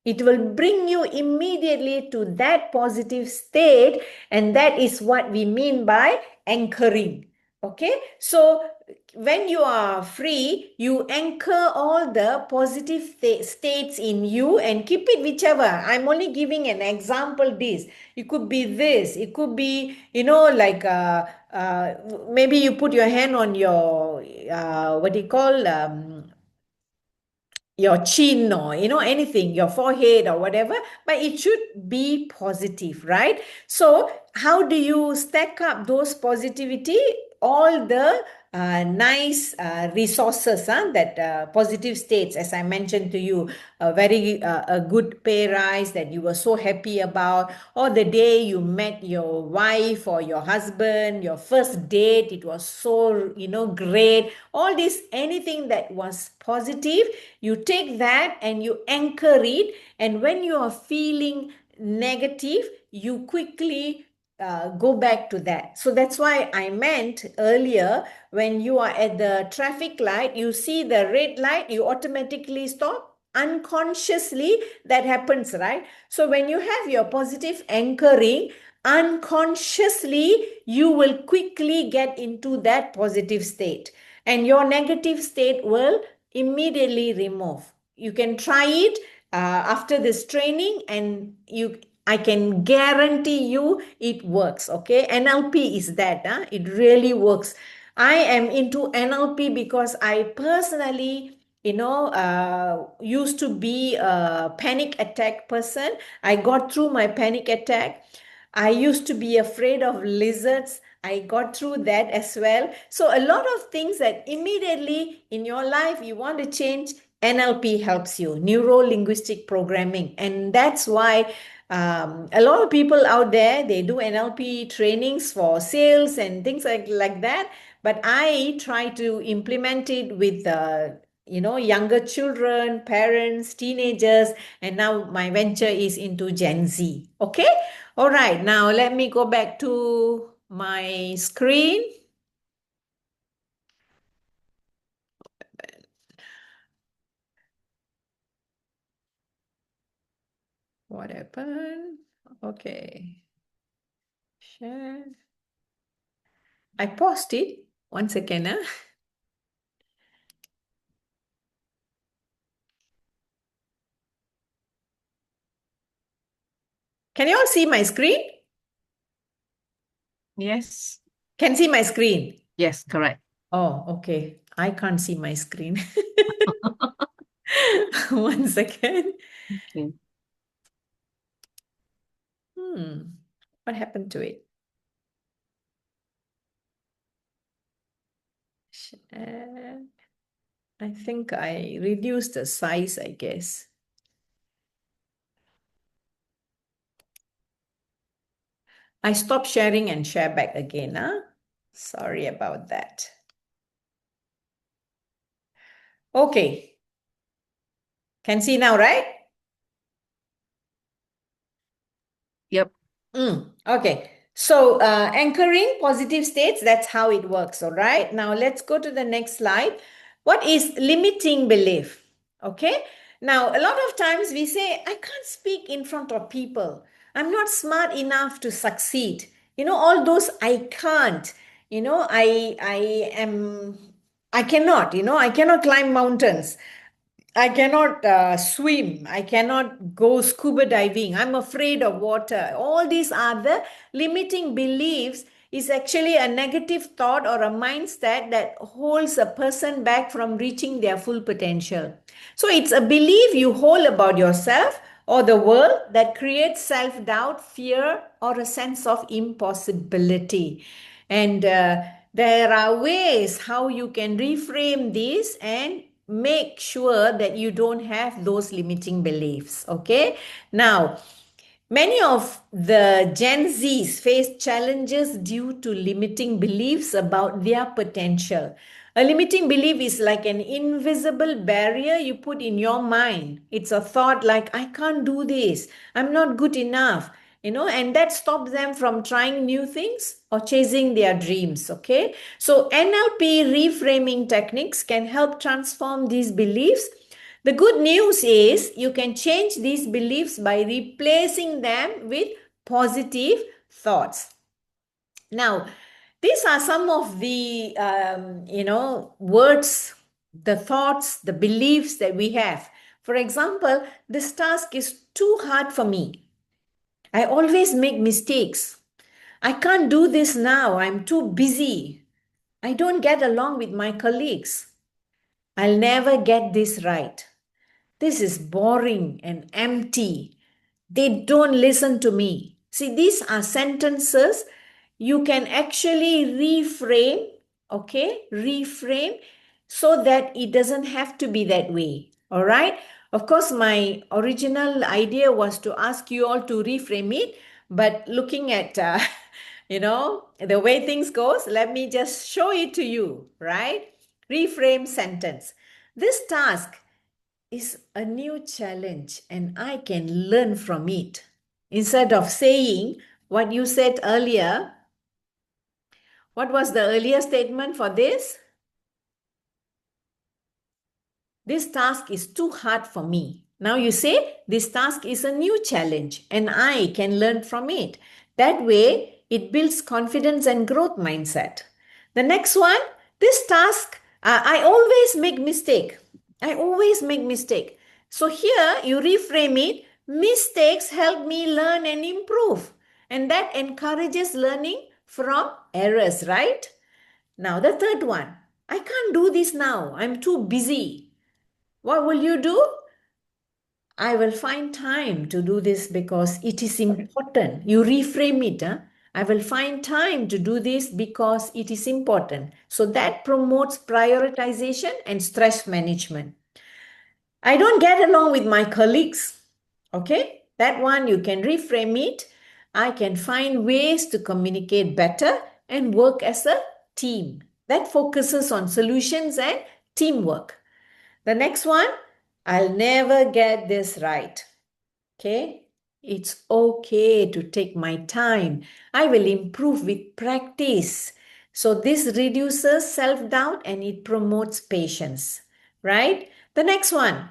It will bring you immediately to that positive state, and that is what we mean by anchoring. Okay, so when you are free, you anchor all the positive states in you and keep it whichever. I'm only giving an example. This, it could be this, it could be, like maybe you put your hand on your what do you call, your chin, or anything, your forehead or whatever, but it should be positive, right? So how do you stack up those positivity, all the nice resources, that positive states, as I mentioned to you, a good pay rise that you were so happy about, or the day you met your wife or your husband, your first date, it was so great. All this, anything that was positive, you take that and you anchor it, and when you are feeling negative, you quickly go back to that. So that's why I meant earlier, when you are at the traffic light, you see the red light, you automatically stop. Unconsciously, that happens, right? So when you have your positive anchoring, unconsciously, you will quickly get into that positive state, and your negative state will immediately remove. You can try it after this training, and I can guarantee you it works. Okay, NLP is that, it really works. I am into NLP because I personally, used to be a panic attack person. I got through my panic attack. I used to be afraid of lizards. I got through that as well. So a lot of things that immediately in your life you want to change, NLP helps you, neuro linguistic programming. And that's why a lot of people out there, they do NLP trainings for sales and things like that. But I try to implement it with younger children, parents, teenagers, and now my venture is into Gen Z. Okay. All right, now let me go back to my screen. What happened? Okay. Share. I paused it. 1 second. Can you all see my screen? Yes. Can see my screen? Yes, correct. Oh, okay. I can't see my screen. 1 second. Okay. What happened to it? Share. I think I reduced the size, I guess. I stop sharing and share back again. Sorry about that. Okay. Can see now, right? Yep. Okay. So anchoring positive states, that's how it works. All right. Now let's go to the next slide. What is limiting belief? Okay. Now, a lot of times we say, I can't speak in front of people. I'm not smart enough to succeed. all those I can't, I cannot, I cannot climb mountains. I cannot swim. I cannot go scuba diving. I'm afraid of water. All these other limiting beliefs is actually a negative thought or a mindset that holds a person back from reaching their full potential. So it's a belief you hold about yourself or the world that creates self doubt, fear, or a sense of impossibility. And there are ways how you can reframe this and make sure that you don't have those limiting beliefs. Okay. Now, many of the Gen Zs face challenges due to limiting beliefs about their potential. A limiting belief is like an invisible barrier you put in your mind. It's a thought like, I can't do this, I'm not good enough, and that stops them from trying new things or chasing their dreams. Okay. So, NLP reframing techniques can help transform these beliefs. The good news is you can change these beliefs by replacing them with positive thoughts. Now, these are some of the, words, the thoughts, the beliefs that we have. For example, this task is too hard for me. I always make mistakes. I can't do this now. I'm too busy. I don't get along with my colleagues. I'll never get this right. This is boring and empty. They don't listen to me. See, these are sentences you can actually reframe, okay? Reframe so that it doesn't have to be that way. All right. Of course, my original idea was to ask you all to reframe it, but looking at the way things goes, let me just show it to you, right? Reframe sentence. This task is a new challenge and I can learn from it. Instead of saying what you said earlier, what was the earlier statement for this? This task is too hard for me. Now you say, this task is a new challenge and I can learn from it. That way, it builds confidence and growth mindset. The next one, this task, I always make mistake. I always make mistake. So here you reframe it. Mistakes help me learn and improve. And that encourages learning from errors, right? Now the third one, I can't do this now. I'm too busy. What will you do? I will find time to do this because it is important. You reframe it. Huh? I will find time to do this because it is important. So that promotes prioritization and stress management. I don't get along with my colleagues. Okay, that one you can reframe it. I can find ways to communicate better and work as a team. That focuses on solutions and teamwork. The next one, I'll never get this right. Okay, it's okay to take my time. I will improve with practice. So this reduces self-doubt and it promotes patience, right? The next one,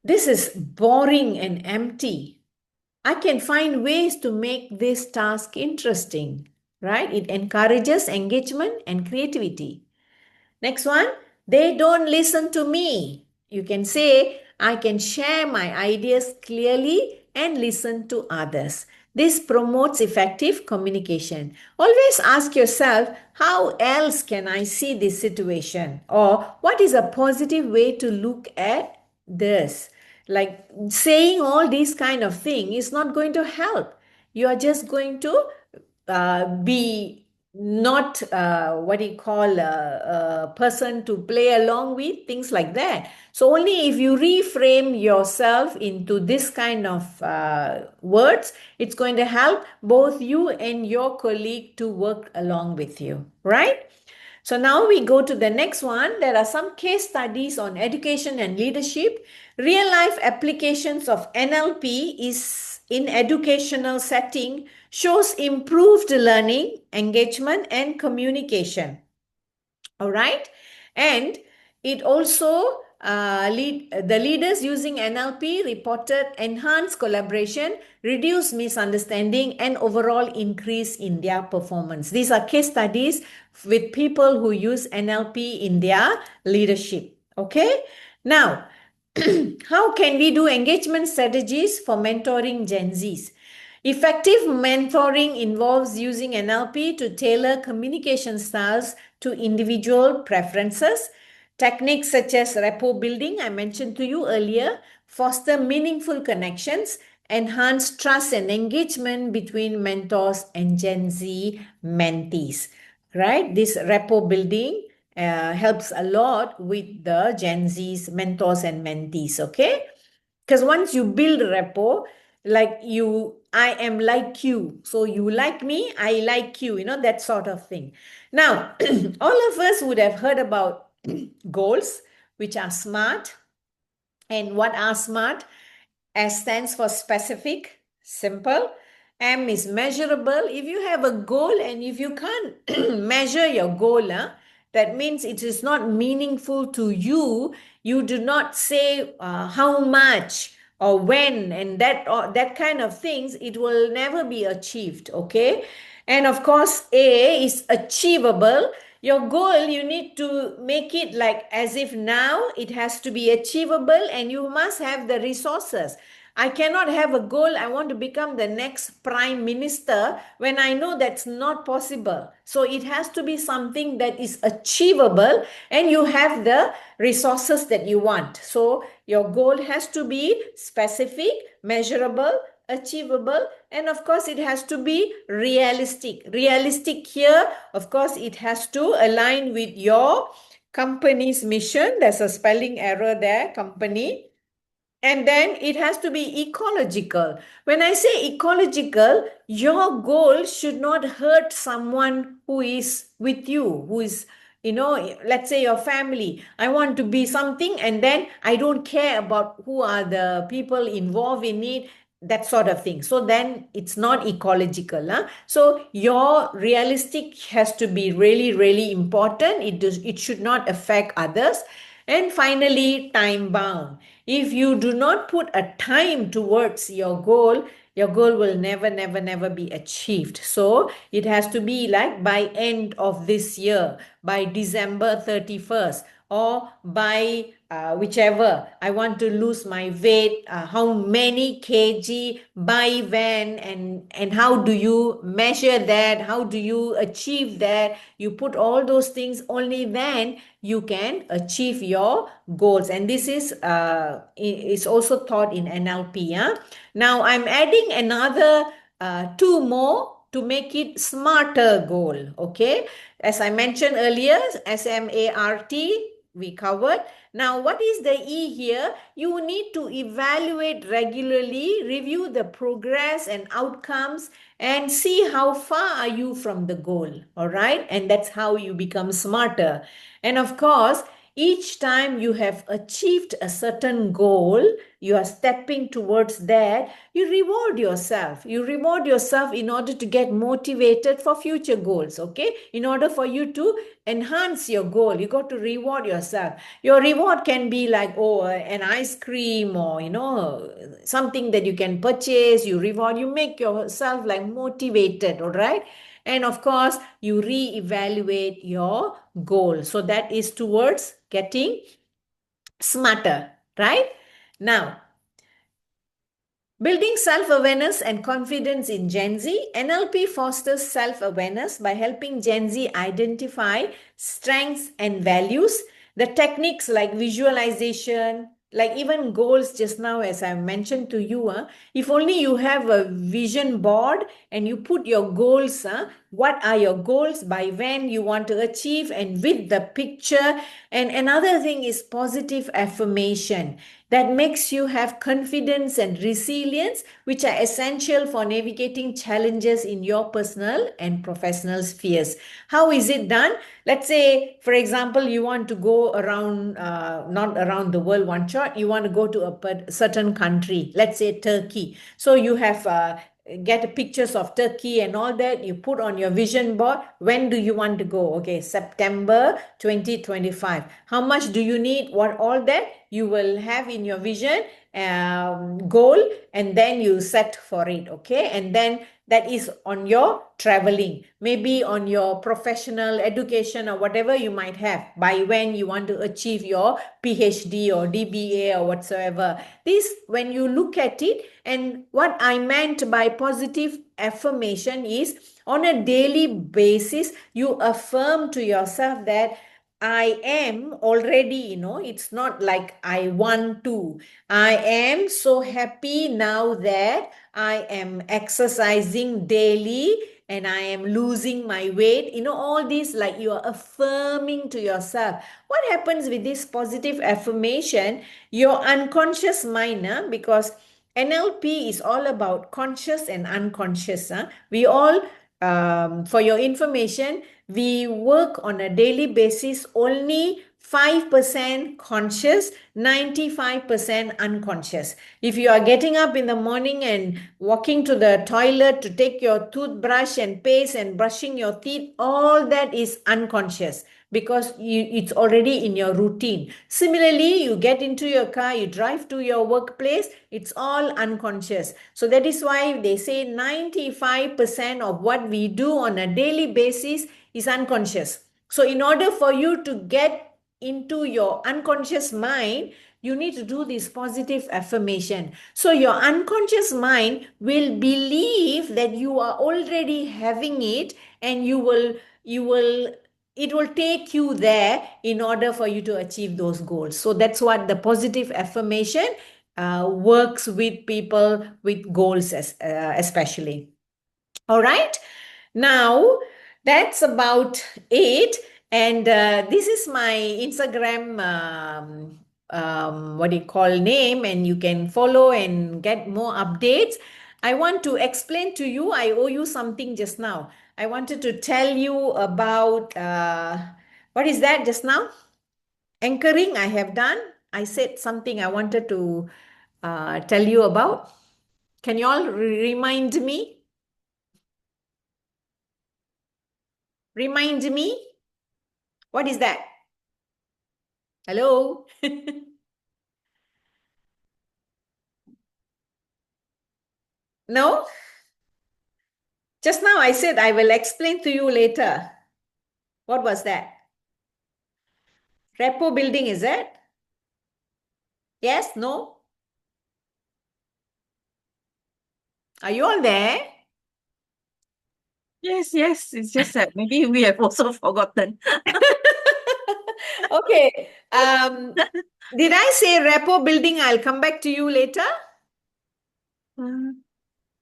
this is boring and empty. I can find ways to make this task interesting, right? It encourages engagement and creativity. Next one, they don't listen to me. You can say, I can share my ideas clearly and listen to others. This promotes effective communication. Always ask yourself, how else can I see this situation? Or what is a positive way to look at this? Like saying all these kind of thing is not going to help. You are just going to be not what do you call a person to play along with, things like that. So only if you reframe yourself into this kind of words, it's going to help both you and your colleague to work along with you, right? So now we go to the next one. There are some case studies on education and leadership. Real life applications of NLP is in educational setting shows improved learning, engagement, and communication. All right. And it also the leaders using NLP reported enhanced collaboration, reduced misunderstanding, and overall increase in their performance. These are case studies with people who use NLP in their leadership. Okay, now how can we do engagement strategies for mentoring Gen Zs? Effective mentoring involves using NLP to tailor communication styles to individual preferences. Techniques such as rapport building, I mentioned to you earlier, foster meaningful connections, enhance trust and engagement between mentors and Gen Z mentees. Right? This rapport building helps a lot with the Gen Z's mentors and mentees. Okay? Because once you build rapport, like I am like you, so you like me, I like you, that sort of thing. Now, all of us would have heard about goals, which are SMART. And what are SMART? S stands for specific, simple. M is measurable. If you have a goal and if you can't measure your goal, that means it is not meaningful to you. You do not say how much or when and that kind of things. It will never be achieved. Okay. And of course, A is achievable. Your goal, you need to make it like as if now it has to be achievable and you must have the resources. I cannot have a goal, I want to become the next prime minister when I know that's not possible. So it has to be something that is achievable and you have the resources that you want. So your goal has to be specific, measurable, achievable, and of course it has to be realistic. Realistic here, of course, it has to align with your company's mission. There's a spelling error there, company. And then it has to be ecological. When I say ecological, your goal should not hurt someone who is with you, who is, let's say your family. I want to be something and then I don't care about who are the people involved in it, that sort of thing. So then it's not ecological. So your realistic has to be really, really important. It should not affect others. And finally, time bound. If you do not put a time towards your goal will never, never, never be achieved. So it has to be like by end of this year, by December 31st, or by whichever. I want to lose my weight, how many kg, by when, and how do you measure that? How do you achieve that? You put all those things, only then you can achieve your goals. And this is also taught in NLP. Now I'm adding another two more to make it smarter goal. Okay, as I mentioned earlier, SMART we covered. Now, what is the E here? You need to evaluate regularly, review the progress and outcomes, and see how far are you from the goal. All right, and that's how you become smarter. And of course, each time you have achieved a certain goal, you are stepping towards that, you reward yourself. You reward yourself in order to get motivated for future goals, okay? In order for you to enhance your goal, you got to reward yourself. Your reward can be like, an ice cream or, something that you can purchase. You reward, you make yourself like motivated, all right? And of course, you re-evaluate your goal. So that is towards getting smarter, right? Now, building self-awareness and confidence in Gen Z, NLP fosters self-awareness by helping Gen Z identify strengths and values. The techniques like visualization, like even goals just now, as I mentioned to you, if only you have a vision board and you put your goals, what are your goals, by when you want to achieve, and with the picture. And another thing is positive affirmation that makes you have confidence and resilience, which are essential for navigating challenges in your personal and professional spheres. How is it done? Let's say, for example, you want to go around, not around the world one shot, you want to go to a certain country, let's say Turkey. So you have get pictures of Turkey and all that. You put on your vision board. When do you want to go? Okay, September 2025. How much do you need? What all that you will have in your vision goal, and then you set for it. Okay, and then that is on your traveling, maybe on your professional education or whatever you might have, by when you want to achieve your PhD or DBA or whatsoever. This, when you look at it, and what I meant by positive affirmation is on a daily basis, you affirm to yourself that I am already, it's not like I want to. I am so happy now that I am exercising daily and I am losing my weight. All this, like you are affirming to yourself. What happens with this positive affirmation? Your unconscious mind, because NLP is all about conscious and unconscious. We all, for your information, we work on a daily basis only 5% conscious, 95% unconscious. If you are getting up in the morning and walking to the toilet to take your toothbrush and paste and brushing your teeth, all that is unconscious because it's already in your routine. Similarly, you get into your car, you drive to your workplace, it's all unconscious. So that is why they say 95% of what we do on a daily basis is unconscious. So in order for you to get into your unconscious mind, you need to do this positive affirmation. So your unconscious mind will believe that you are already having it, and it will take you there in order for you to achieve those goals. So that's what the positive affirmation works with people with goals, especially. All right. Now, that's about it. And this is my Instagram, what do you call, name, and you can follow and get more updates. I want to explain to you, I owe you something just now. I wanted to tell you about, what is that just now? Anchoring, I have done. I said something I wanted to tell you about. Can you all remind me? Remind me? What is that? Hello? No? Just now I said I will explain to you later. What was that? Repo building, is it? Yes? No? Are you all there? Yes, yes. It's just that maybe we have also forgotten. Okay. Did I say repo building? I'll come back to you later.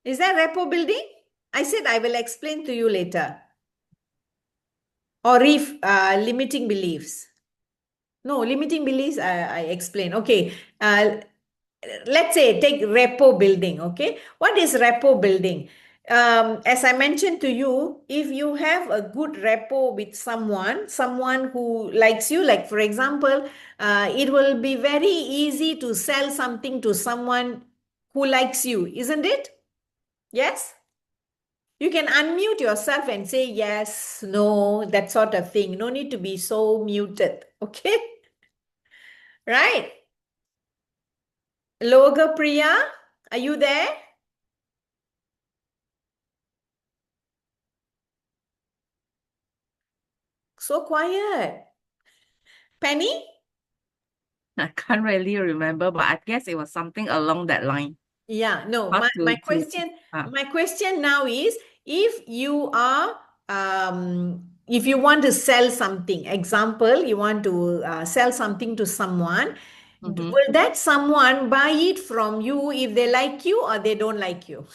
Is that repo building? I said I will explain to you later. Or limiting beliefs. No, limiting beliefs, I explain. Okay. Let's say take repo building. Okay. What is repo building? As I mentioned to you, if you have a good repo with someone who likes you, like for example, it will be very easy to sell something to someone who likes you, isn't it? Yes? You can unmute yourself and say yes, no, that sort of thing. No need to be so muted. Okay? Right? Loga Priya, are you there? So quiet. Penny? I can't really remember, but I guess it was something along that line. Yeah, no. How My to question now is, if you want to sell something, example, you want to sell something to someone, will that someone buy it from you if they like you or they don't like you?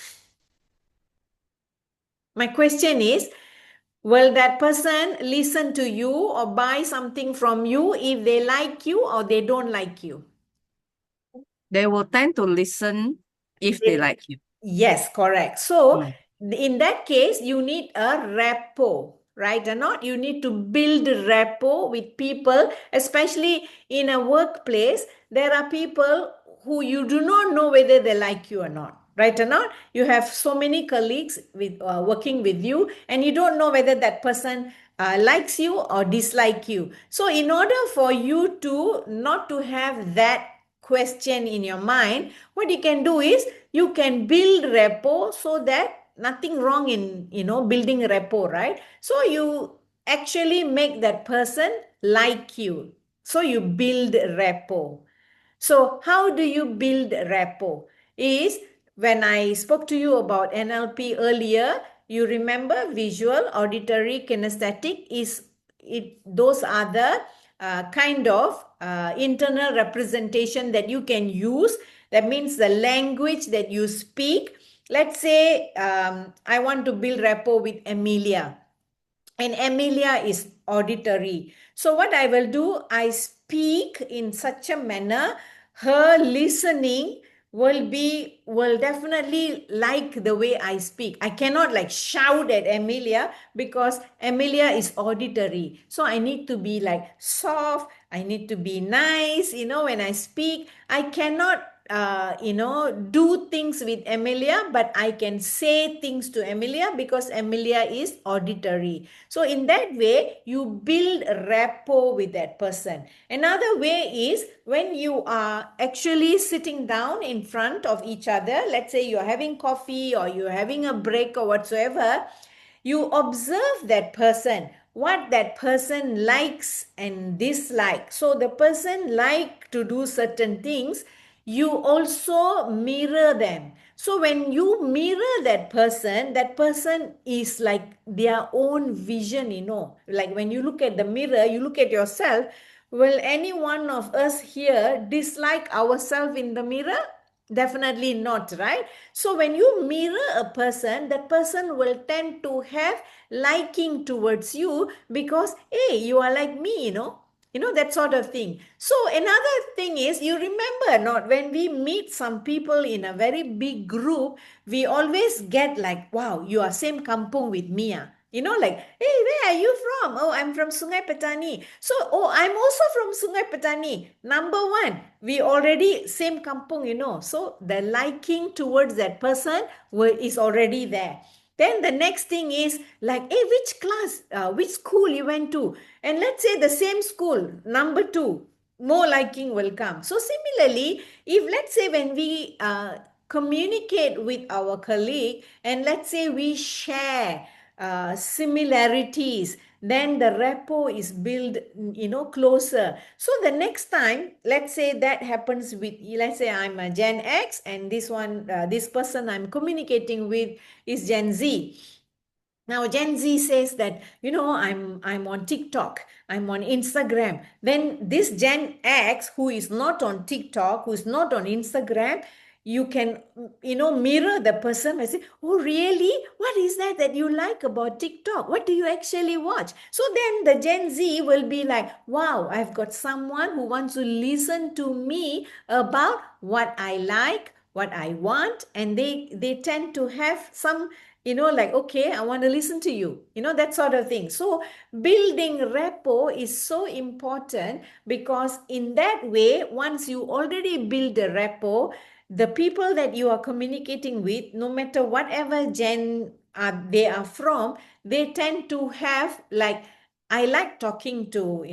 My question is, will that person listen to you or buy something from you if they like you or they don't like you? They will tend to listen if they like you. Yes, correct. So in that case, you need a rapport, right or not? You need to build rapport with people, especially in a workplace. There are people who you do not know whether they like you or not. right or not? You have so many colleagues with working with you, and you don't know whether that person likes you or dislike you. So in order for you to not to have that question in your mind, what you can do is you can build rapport, so that nothing wrong in building rapport, right? So you actually make that person like you, so you build rapport. So how do you build rapport? Is when I spoke to you about NLP earlier, you remember visual, auditory, kinesthetic is it. Those are the kind of internal representation that you can use. That means the language that you speak. Let's say I want to build rapport with Amelia, and Amelia is auditory. So what I will do, I speak in such a manner, her listening will definitely like the way I speak. I cannot like shout at Amelia because Amelia is auditory. So I need to be like soft, I need to be nice, when I speak. I cannot do things with Amelia, but I can say things to Amelia because Amelia is auditory. So in that way, you build rapport with that person. Another way is when you are actually sitting down in front of each other, let's say you're having coffee or you're having a break or whatsoever, you observe that person, what that person likes and dislikes. So the person like to do certain things, you also mirror them. So when you mirror that person is like their own vision, like when you look at the mirror, you look at yourself. Will any one of us here dislike ourselves in the mirror? Definitely not, right? So when you mirror a person, that person will tend to have liking towards you because, hey, you are like me, that sort of thing. So another thing is, you remember not, when we meet some people in a very big group, we always get like, wow, you are same kampung with me, ah. Like, hey, where are you from? Oh, I'm from Sungai Petani. So, oh, I'm also from Sungai Petani. Number one, we already same kampung, So the liking towards that person is already there. Then the next thing is like, hey, which class, which school you went to? And let's say the same school, number two, more liking will come. So similarly, if let's say when we communicate with our colleague and let's say we share similarities, then the rapport is built closer. So the next time, let's say that happens with, let's say I'm a Gen X and this person I'm communicating with is Gen Z. Now Gen Z says that, I'm on TikTok, I'm on Instagram. Then this Gen X who is not on TikTok, who is not on Instagram, you can, mirror the person and say, oh, really? What is that you like about TikTok? What do you actually watch? So then the Gen Z will be like, wow, I've got someone who wants to listen to me about what I like, what I want, and they tend to have some, like, okay, I want to listen to you, that sort of thing. So building rapport is so important because in that way, once you already build a rapport, the people that you are communicating with, no matter whatever gen they are from, they tend to have like, I like talking to,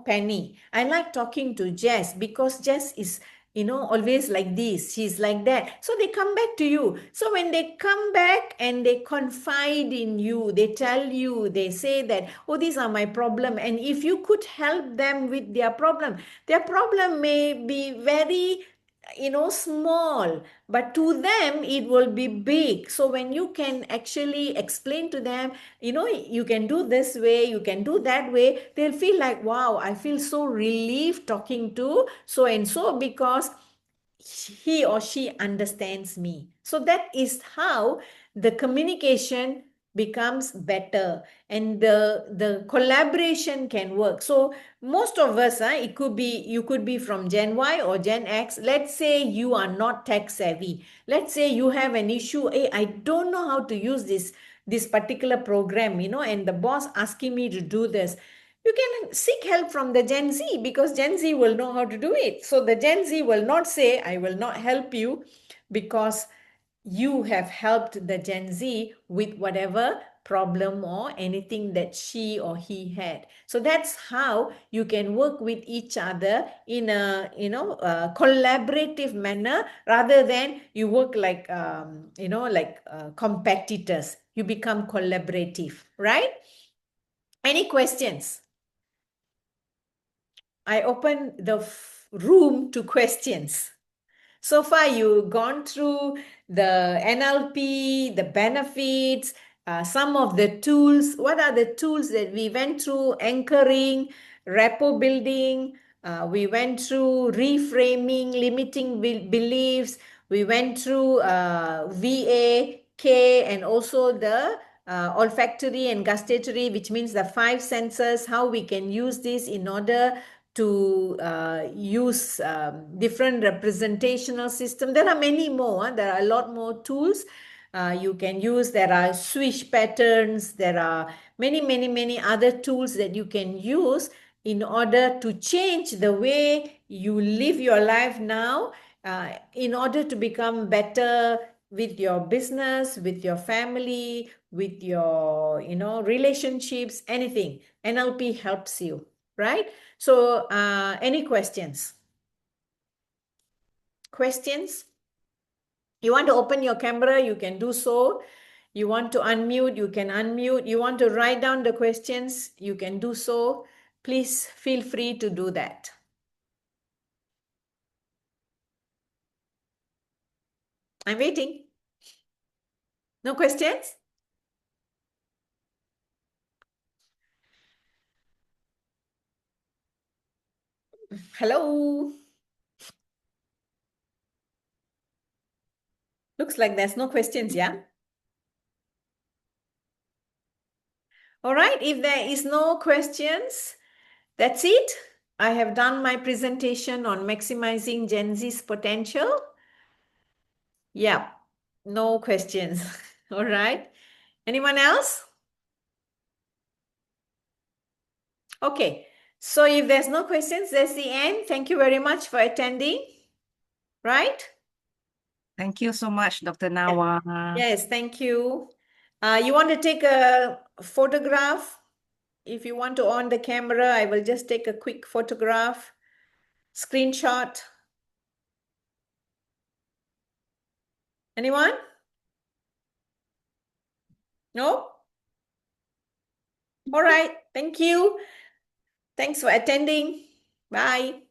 Penny. I like talking to Jess because Jess is, always like this, she's like that. So they come back to you. So when they come back and they confide in you, they tell you, they say that, oh, these are my problem. And if you could help them with their problem may be very, small, but to them it will be big. So when you can actually explain to them, you can do this way, you can do that way, they'll feel like, wow, I feel so relieved talking to so and so because he or she understands me. So that is how the communication becomes better and the collaboration can work. So most of us, you could be from Gen Y or Gen X. Let's say you are not tech savvy. Let's say you have an issue. Hey, I don't know how to use this particular program, and the boss asking me to do this. You can seek help from the Gen Z because Gen Z will know how to do it. So the Gen Z will not say, I will not help you because you have helped the Gen Z with whatever problem or anything that she or he had. So that's how you can work with each other in a, collaborative manner, rather than you work like, competitors. You become collaborative, right? Any questions? I open the room to questions. So far, you've gone through the NLP, the benefits, some of the tools. What are the tools that we went through? Anchoring, rapport building. We went through reframing, limiting beliefs. We went through VA, K, and also the olfactory and gustatory, which means the five senses, how we can use this in order to use different representational system. There are many more. There are a lot more tools you can use. There are swish patterns. There are many, many, many other tools that you can use in order to change the way you live your life now, in order to become better with your business, with your family, with your, relationships, anything. NLP helps you, right? So, any questions? Questions? You want to open your camera, you can do so. You want to unmute, you can unmute. You want to write down the questions, you can do so. Please feel free to do that. I'm waiting. No questions? Hello? Looks like there's no questions, yeah? All right, if there is no questions, that's it. I have done my presentation on maximizing Gen Z's potential. Yeah, no questions. All right. Anyone else? Okay. So if there's no questions, that's the end. Thank you very much for attending. Right? Thank you so much, Dr. Nawa. Yes, thank you. You want to take a photograph? If you want to on the camera, I will just take a quick photograph, screenshot. Anyone? No? All right. Thank you. Thanks for attending. Bye.